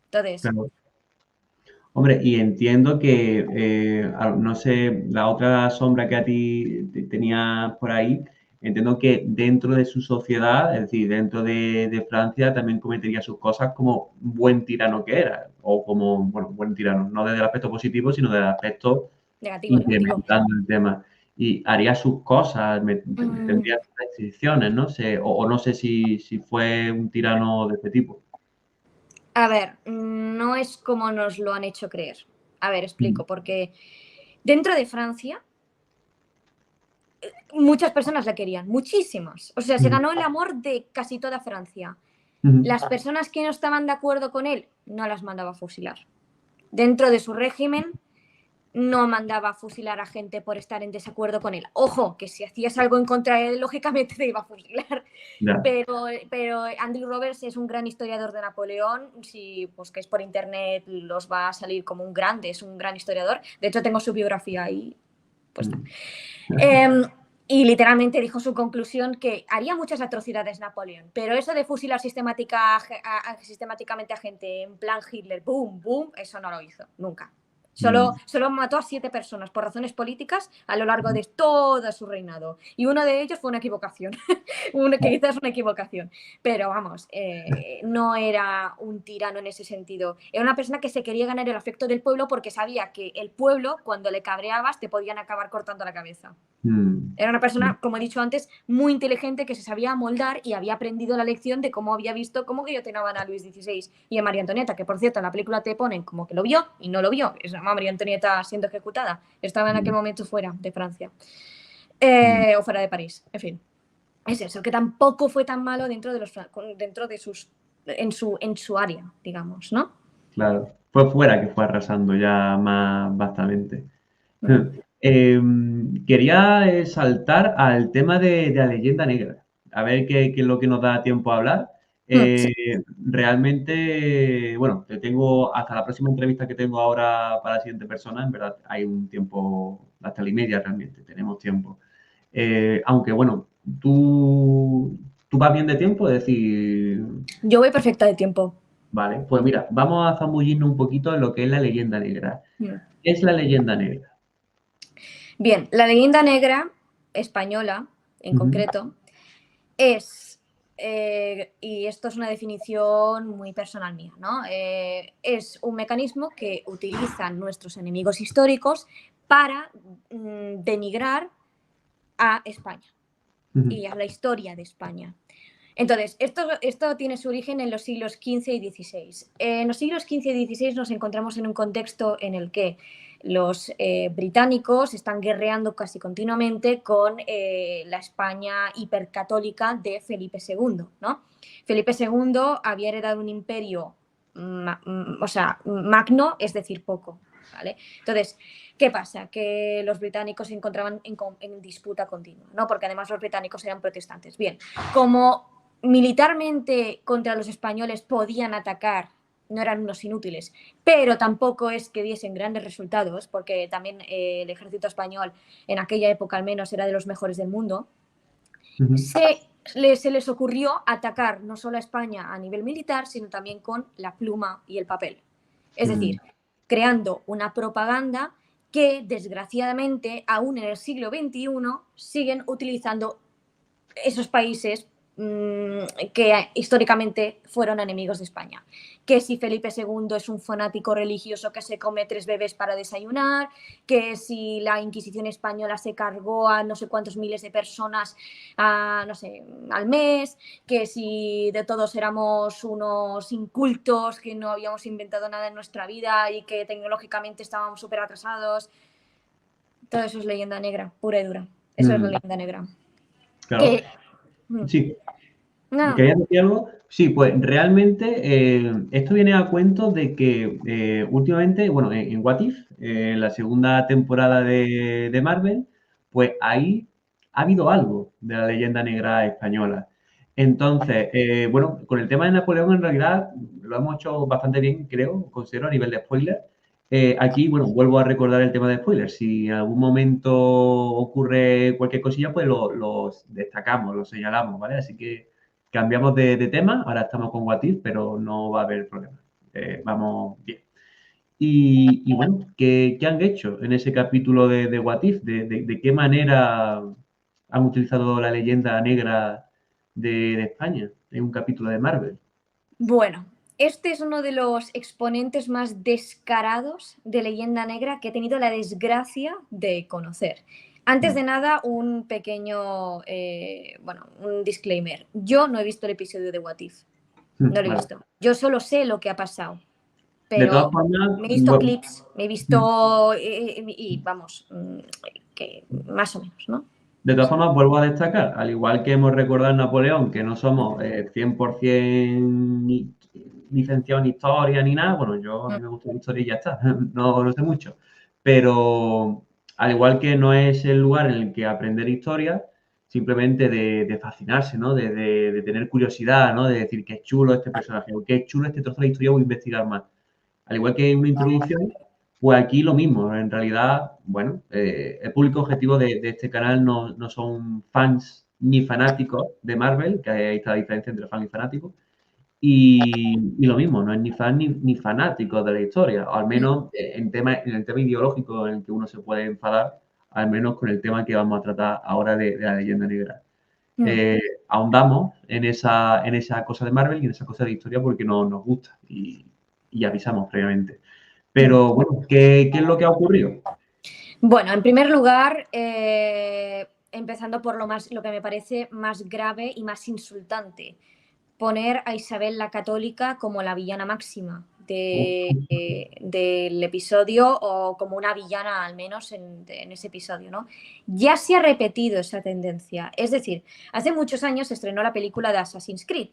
Entonces... Claro. Hombre, y entiendo que, no sé, la otra sombra que a ti tenías por ahí, entiendo que dentro de su sociedad, es decir, dentro de Francia, también cometería sus cosas como buen tirano que era, o como, bueno, buen tirano, no desde el aspecto positivo, sino desde el aspecto negativo. implementando el tema. Y haría sus cosas, tendría sus restricciones, no sé, o no sé si fue un tirano de este tipo. A ver, no es como nos lo han hecho creer. A ver, explico, porque dentro de Francia muchas personas la querían, muchísimas. O sea, se ganó el amor de casi toda Francia. Las personas que no estaban de acuerdo con él no las mandaba a fusilar. Dentro de su régimen no mandaba a fusilar a gente por estar en desacuerdo con él. Ojo, que si hacías algo en contra de él, lógicamente te iba a fusilar. Ya. Pero Andrew Roberts es un gran historiador de Napoleón. Si busquáis por internet, los va a salir como un grande, es un gran historiador. De hecho, tengo su biografía ahí puesta. Y literalmente dijo su conclusión que haría muchas atrocidades Napoleón, pero eso de fusilar sistemáticamente a gente en plan Hitler, boom, boom, eso no lo hizo, nunca. Solo mató a 7 personas por razones políticas a lo largo de todo su reinado. Y uno de ellos fue una equivocación. Que quizás una equivocación. Pero vamos, no era un tirano en ese sentido. Era una persona que se quería ganar el afecto del pueblo porque sabía que el pueblo, cuando le cabreabas, te podían acabar cortando la cabeza. Era una persona, como he dicho antes, muy inteligente que se sabía amoldar y había aprendido la lección de cómo había visto cómo guillotinaban a Luis XVI y a María Antonieta, que por cierto en la película te ponen como que lo vio y no lo vio. Es María Antonieta siendo ejecutada. Estaba en aquel momento fuera de Francia. O fuera de París, en fin. es eso, que tampoco fue tan malo dentro de en su área, digamos, ¿no? Claro. Fue fuera que fue arrasando ya más bastante. Mm. Quería saltar al tema de la leyenda negra. A ver qué es lo que nos da tiempo a hablar. Sí. Realmente, bueno, te tengo hasta la próxima entrevista que tengo ahora para la siguiente persona. En verdad, hay un tiempo, hasta la y media realmente, tenemos tiempo. Aunque, bueno, tú vas bien de tiempo, es decir, Yo voy perfecta de tiempo. vale, pues mira, vamos a zambullirnos un poquito en lo que es la leyenda negra. Mm. ¿Qué es la leyenda negra? Bien, la leyenda negra española, en Ujú, concreto, es, y esto es una definición muy personal mía, ¿no? Es un mecanismo que utilizan nuestros enemigos históricos para denigrar a España ujú, y a la historia de España. Entonces, esto tiene su origen en los siglos XV y XVI. En los siglos XV y XVI nos encontramos en un contexto en el que los británicos están guerreando casi continuamente con la España hipercatólica de Felipe II, ¿no? Felipe II había heredado un imperio, o sea, magno, es decir, poco, ¿vale? Entonces, ¿qué pasa? Que los británicos se encontraban en disputa continua, ¿no? Porque además los británicos eran protestantes. Bien, como militarmente contra los españoles podían atacar, no eran unos inútiles, pero tampoco es que diesen grandes resultados, porque también el ejército español en aquella época al menos era de los mejores del mundo, ujú. se les ocurrió atacar no solo a España a nivel militar, sino también con la pluma y el papel. Es Mm, decir, creando una propaganda que desgraciadamente aún en el siglo XXI siguen utilizando esos países que históricamente fueron enemigos de España. Que si Felipe II es un fanático religioso que se come 3 bebés para desayunar, que si la Inquisición española se cargó a no sé cuántos miles de personas no sé, al mes, que si de todos éramos unos incultos, que no habíamos inventado nada en nuestra vida y que tecnológicamente estábamos súper atrasados. Todo eso es leyenda negra, pura y dura. Eso es la mm, leyenda negra. claro. Que mm, Sí, no, ¿querías decir algo? Sí, pues realmente esto viene a cuento de que últimamente, bueno, en What If, la segunda temporada de Marvel, pues ahí ha habido algo de la leyenda negra española. Entonces, bueno, con el tema de Napoleón en realidad lo hemos hecho bastante bien, creo, considero, a nivel de spoiler. Aquí, bueno, vuelvo a recordar el tema de spoilers. Si en algún momento ocurre cualquier cosilla, pues lo destacamos, lo señalamos, ¿vale? Así que cambiamos de tema, ahora estamos con What If, pero no va a haber problema. Vamos bien. Y bueno, ¿qué han hecho en ese capítulo de What If? ¿De qué manera han utilizado la leyenda negra de España en un capítulo de Marvel? bueno, este es uno de los exponentes más descarados de leyenda negra que he tenido la desgracia de conocer. Antes Mm, de nada, un pequeño, bueno, un disclaimer. Yo no he visto el episodio de What If, no lo he vale. visto. Yo solo sé lo que ha pasado, De todas pero formas, me he visto clips, me he visto, y vamos, que más o menos, ¿no? de O todas sea, formas, vuelvo a destacar, al igual que hemos recordado en Napoleón, que no somos 100% licenciados en historia ni nada, bueno, yo a mí me gusta la historia y ya está, no sé mucho, pero al igual que no es el lugar en el que aprender historia, simplemente de fascinarse, ¿no? De tener curiosidad, ¿no? De decir qué chulo este personaje, o qué chulo este trozo de historia, voy a investigar más. Al igual que una introducción, pues aquí lo mismo. En realidad, bueno, el público objetivo de este canal no son fans ni fanáticos de Marvel, que ahí está la diferencia entre fan y fanático. Y lo mismo, no es ni fan ni fanático de la historia, o al menos en el tema ideológico en el que uno se puede enfadar, al menos con el tema que vamos a tratar ahora de la leyenda negra. Eh, ahondamos en esa cosa de Marvel y en esa cosa de historia porque nos gusta y avisamos previamente. Pero bueno, ¿qué es lo que ha ocurrido? bueno, en primer lugar, empezando por lo que me parece más grave y más insultante, poner a Isabel la Católica como la villana máxima del episodio, o como una villana al menos en ese episodio, ¿no? Ya se ha repetido esa tendencia. Es decir, hace muchos años se estrenó la película de Assassin's Creed.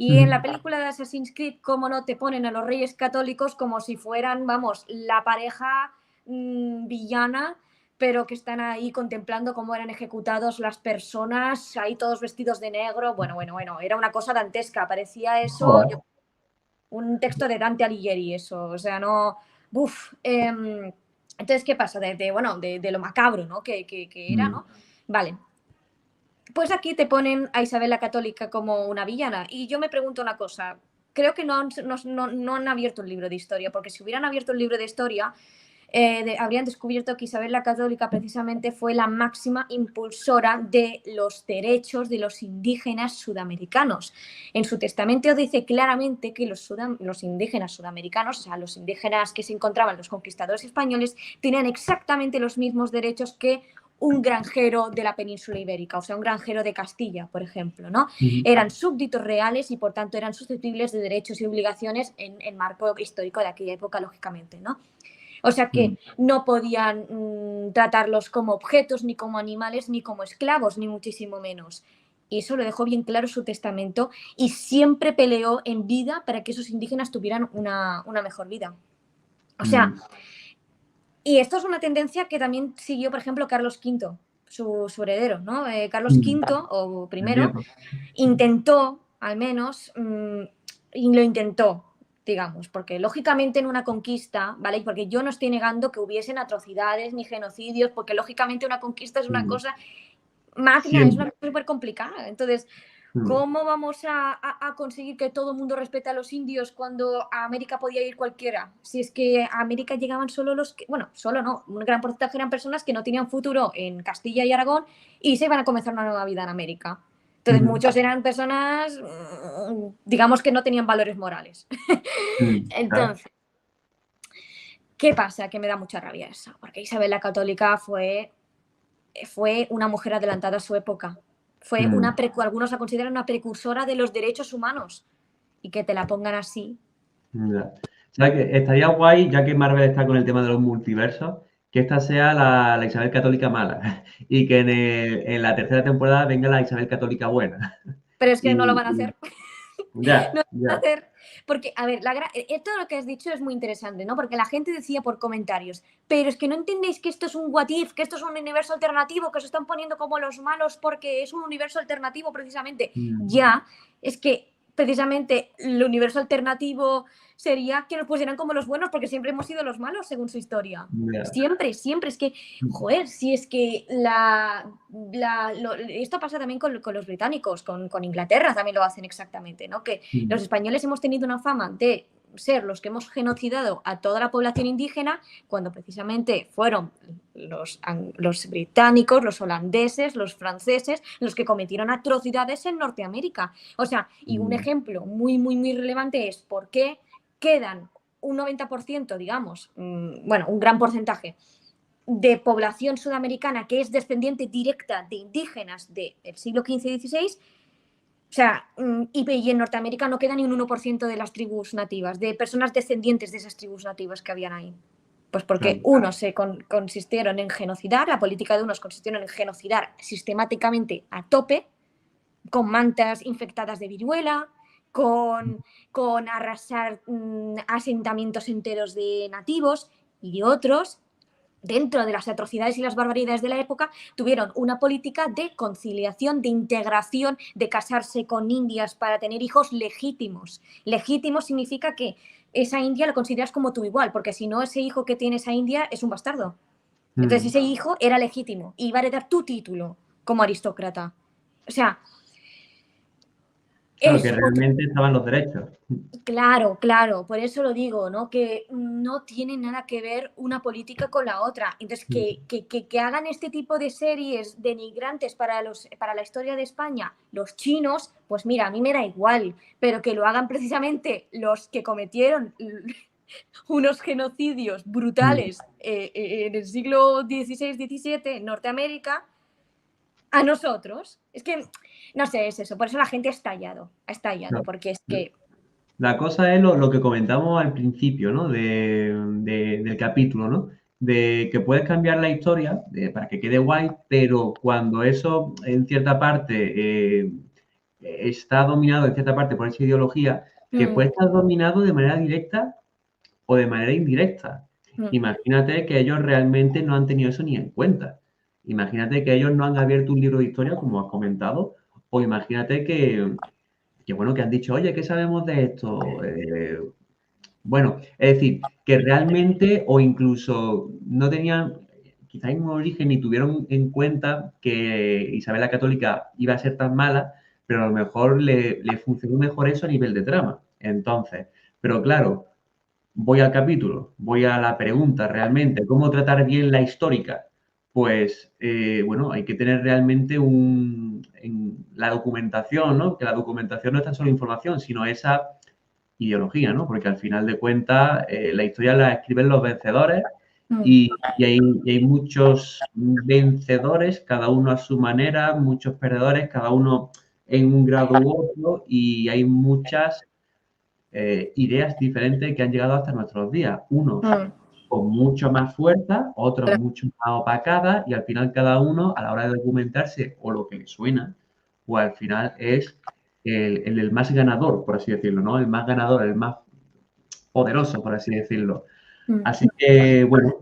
Y en la película de Assassin's Creed, cómo no, te ponen a los reyes católicos como si fueran, vamos, la pareja villana, pero que están ahí contemplando cómo eran ejecutados las personas, ahí todos vestidos de negro. Bueno, era una cosa dantesca, parecía eso, Joder. un texto de Dante Alighieri, eso, o sea, no, buf. Entonces, ¿qué pasa? De lo macabro, ¿no? Que era, ¿no? Vale. Pues aquí te ponen a Isabel la Católica como una villana. Y yo me pregunto una cosa. Creo que no han abierto un libro de historia, porque si hubieran abierto un libro de historia, habrían descubierto que Isabel la Católica precisamente fue la máxima impulsora de los derechos de los indígenas sudamericanos. En su testamento dice claramente que los indígenas sudamericanos, o sea, los indígenas que se encontraban los conquistadores españoles, tenían exactamente los mismos derechos que un granjero de la península ibérica, o sea, un granjero de Castilla, por ejemplo, ¿no? Eran súbditos reales y, por tanto, eran susceptibles de derechos y obligaciones en el marco histórico de aquella época, lógicamente, ¿no? O sea que no podían tratarlos como objetos, ni como animales, ni como esclavos, ni muchísimo menos. Y eso lo dejó bien claro su testamento, y siempre peleó en vida para que esos indígenas tuvieran una mejor vida. O sea, y esto es una tendencia que también siguió, por ejemplo, Carlos V, su heredero, ¿no? Carlos V, o primero, intentó, al menos, y lo intentó, digamos, porque lógicamente en una conquista, ¿vale? Porque yo no estoy negando que hubiesen atrocidades ni genocidios, porque lógicamente una conquista es una cosa magna, es una cosa súper complicada. Entonces, ¿cómo vamos a conseguir que todo el mundo respete a los indios cuando a América podía ir cualquiera? Si es que a América llegaban solo los que, bueno, solo no, un gran porcentaje eran personas que no tenían futuro en Castilla y Aragón y se iban a comenzar una nueva vida en América. Entonces, muchos eran personas, digamos, que no tenían valores morales. Entonces, ¿qué pasa? Que me da mucha rabia eso, porque Isabel la Católica fue una mujer adelantada a su época. Fue algunos la consideran una precursora de los derechos humanos. Y que te la pongan así. Ya. O sea, que estaría guay, ya que Marvel está con el tema de los multiversos, que esta sea la Isabel Católica mala y que en la tercera temporada venga la Isabel Católica buena. Pero es que no lo Y, van a hacer. ya, No lo van a ya. hacer. Porque, a ver, todo lo que has dicho es muy interesante, ¿no? Porque la gente decía por comentarios, pero es que no entendéis que esto es un what if, que esto es un universo alternativo, que se están poniendo como los malos porque es un universo alternativo precisamente. Ya, es que precisamente el universo alternativo sería que nos pusieran como los buenos, porque siempre hemos sido los malos según su historia. Ya. Siempre. Es que, joder, si es que esto pasa también con los británicos, con Inglaterra también lo hacen exactamente, ¿no? Que los españoles hemos tenido una fama de ser los que hemos genocidado a toda la población indígena, cuando precisamente fueron los británicos, los holandeses, los franceses, los que cometieron atrocidades en Norteamérica. O sea, y un ejemplo muy relevante es por qué quedan un 90%, digamos, bueno, un gran porcentaje de población sudamericana que es descendiente directa de indígenas del siglo XV y XVI. O sea, y en Norteamérica no queda ni un 1% de las tribus nativas, de personas descendientes de esas tribus nativas que habían ahí. Pues porque unos se consistieron en genocidar, la política de unos consistieron en genocidar sistemáticamente a tope, con mantas infectadas de viruela, con arrasar asentamientos enteros de nativos, y otros, dentro de las atrocidades y las barbaridades de la época, tuvieron una política de conciliación, de integración, de casarse con indias para tener hijos legítimos. Legítimo significa que esa india lo consideras como tu igual, porque si no, ese hijo que tiene esa india es un bastardo. Entonces ese hijo era legítimo y iba a heredar tu título como aristócrata. O sea, Claro, que es otro. realmente estaban los derechos. Claro, por eso lo digo, ¿no? Que no tiene nada que ver una política con la otra. Entonces, que hagan este tipo de series denigrantes para la historia de España, los chinos, pues mira, a mí me da igual, pero que lo hagan precisamente los que cometieron unos genocidios brutales en el siglo XVI-XVII en Norteamérica, a nosotros. Es que, no sé, es eso. Por eso la gente ha estallado, porque es que La cosa es lo que comentamos al principio, ¿no? Del capítulo, ¿no? De que puedes cambiar la historia para que quede guay, pero cuando eso en cierta parte está dominado en cierta parte por esa ideología, que puede estar dominado de manera directa o de manera indirecta. Imagínate que ellos realmente no han tenido eso ni en cuenta. Imagínate que ellos no han abierto un libro de historia, como has comentado, o imagínate que bueno, que han dicho, oye, ¿qué sabemos de esto? Bueno, es decir, que realmente o incluso no tenían quizás un origen ni tuvieron en cuenta que Isabel la Católica iba a ser tan mala, pero a lo mejor le funcionó mejor eso a nivel de trama. Entonces, pero claro, voy al capítulo, voy a la pregunta realmente, ¿cómo tratar bien la histórica? Pues, bueno, hay que tener realmente la documentación, ¿no? Que la documentación no es tan solo información, sino esa ideología, ¿no? Porque al final de cuentas la historia la escriben los vencedores y hay muchos vencedores, cada uno a su manera, muchos perdedores, cada uno en un grado u otro y hay muchas ideas diferentes que han llegado hasta nuestros días. Unos con mucho más fuerza, otros mucho más opacadas y al final cada uno a la hora de documentarse o lo que le suena, pues al final es el más ganador, por así decirlo, ¿no? El más ganador, el más poderoso, por así decirlo. Así que, bueno,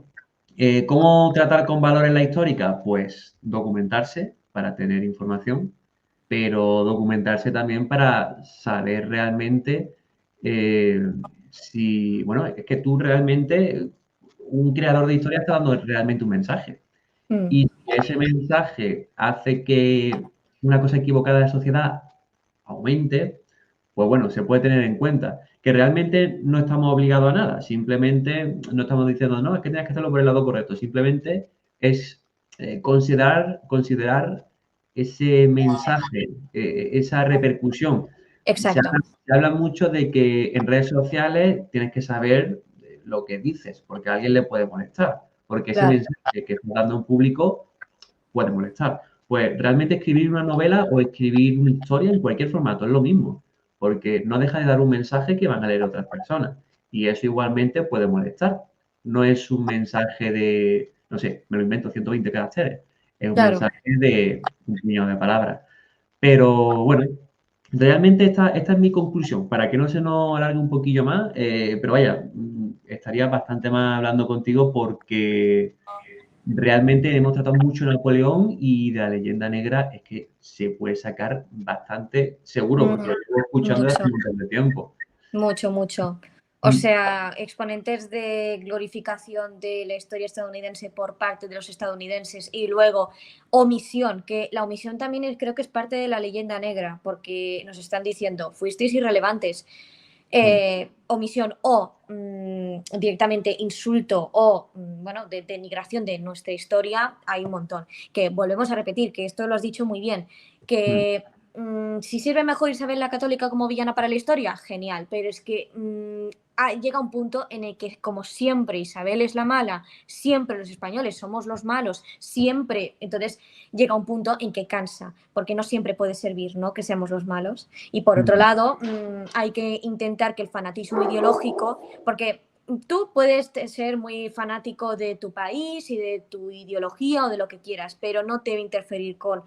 ¿cómo tratar con valores la histórica? Pues documentarse para tener información, pero documentarse también para saber realmente si, bueno, es que tú realmente, un creador de historia está dando realmente un mensaje. Y si ese mensaje hace que una cosa equivocada de la sociedad aumente, pues bueno, se puede tener en cuenta. Que realmente no estamos obligados a nada, simplemente no estamos diciendo, no, es que tienes que hacerlo por el lado correcto, simplemente es considerar ese mensaje, esa repercusión. Se Exacto. habla, se habla mucho de que en redes sociales tienes que saber lo que dices, porque a alguien le puede molestar, porque ese Claro. mensaje que está dando un público puede molestar. Pues realmente escribir una novela o escribir una historia en cualquier formato es lo mismo, porque no deja de dar un mensaje que van a leer otras personas y eso igualmente puede molestar. No es un mensaje de, no sé, me lo invento, 120 caracteres, es un Claro. mensaje de un puñado de palabras. Pero bueno, realmente esta es mi conclusión, para que no se nos alargue un poquillo más, pero vaya, estaría bastante más hablando contigo porque realmente hemos tratado mucho Napoleón y de la leyenda negra es que se puede sacar bastante seguro, porque lo llevo escuchando desde hace Mucho. un montón de tiempo. Mucho, mucho. O sea, exponentes de glorificación de la historia estadounidense por parte de los estadounidenses y luego omisión, que la omisión también creo que es parte de la leyenda negra, porque nos están diciendo, fuisteis irrelevantes. Omisión o directamente insulto o, bueno, denigración de nuestra historia, hay un montón. Que volvemos a repetir, que esto lo has dicho muy bien, que si sirve mejor Isabel la Católica como villana para la historia, genial, pero es que llega un punto en el que, como siempre Isabel es la mala, siempre los españoles somos los malos, siempre, entonces llega un punto en que cansa, porque no siempre puede servir, ¿no?, que seamos los malos. Y por otro lado, hay que intentar que el fanatismo ideológico, porque tú puedes ser muy fanático de tu país y de tu ideología o de lo que quieras, pero no debe interferir con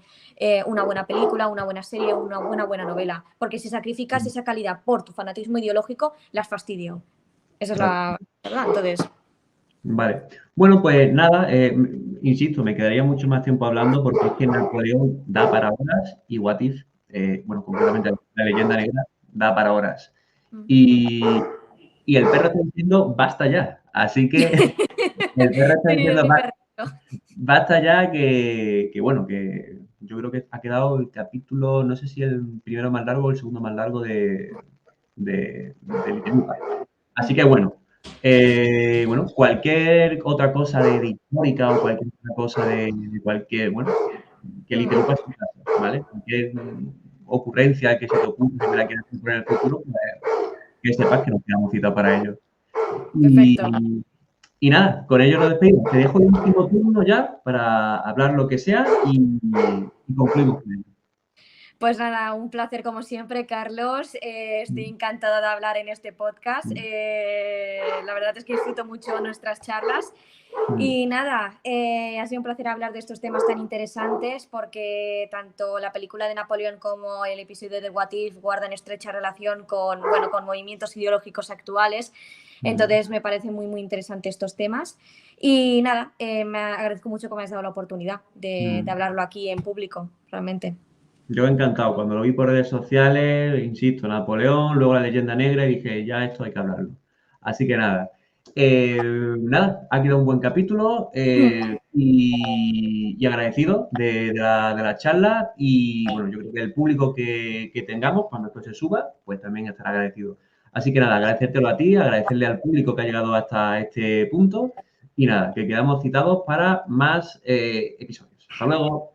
una buena película, una buena serie, una buena novela, porque si sacrificas esa calidad por tu fanatismo ideológico, las fastidio. Esa es Claro. la verdad. Entonces, Vale. Bueno, pues nada, insisto, me quedaría mucho más tiempo hablando porque es que Napoleón da para horas y What If, bueno, concretamente la leyenda negra, da para horas. Y el perro está diciendo basta ya. Así que el perro está venido diciendo mi perrito. basta ya que, bueno, que yo creo que ha quedado el capítulo, no sé si el primero más largo o el segundo más largo de Literatura. Así que bueno, cualquier otra cosa de histórica o cualquier otra cosa de cualquier, bueno, que Literatura es un caso, ¿vale? Cualquier ocurrencia que se te ocurra que me la quieras poner en el futuro, pues que sepas que nos quedamos cita para ello. Perfecto. Y nada, con ello nos despedimos. Te dejo el último turno ya para hablar lo que sea y concluimos con ello. Pues nada, un placer como siempre, Carlos. Estoy encantada de hablar en este podcast. La verdad es que disfruto mucho nuestras charlas. Y nada, ha sido un placer hablar de estos temas tan interesantes porque tanto la película de Napoleón como el episodio de What If guardan estrecha relación con, bueno, con movimientos ideológicos actuales. Entonces me parecen muy, muy interesantes estos temas. Y nada, me agradezco mucho que me hayas dado la oportunidad de hablarlo aquí en público, realmente. Yo encantado. Cuando lo vi por redes sociales, insisto, Napoleón, luego la leyenda negra, y dije, ya esto hay que hablarlo. Así que nada. Nada, ha quedado un buen capítulo y agradecido de la charla. Y bueno, yo creo que el público que tengamos cuando esto se suba, pues también estará agradecido. Así que nada, agradecértelo a ti, agradecerle al público que ha llegado hasta este punto. Y nada, que quedamos citados para más episodios. Hasta luego.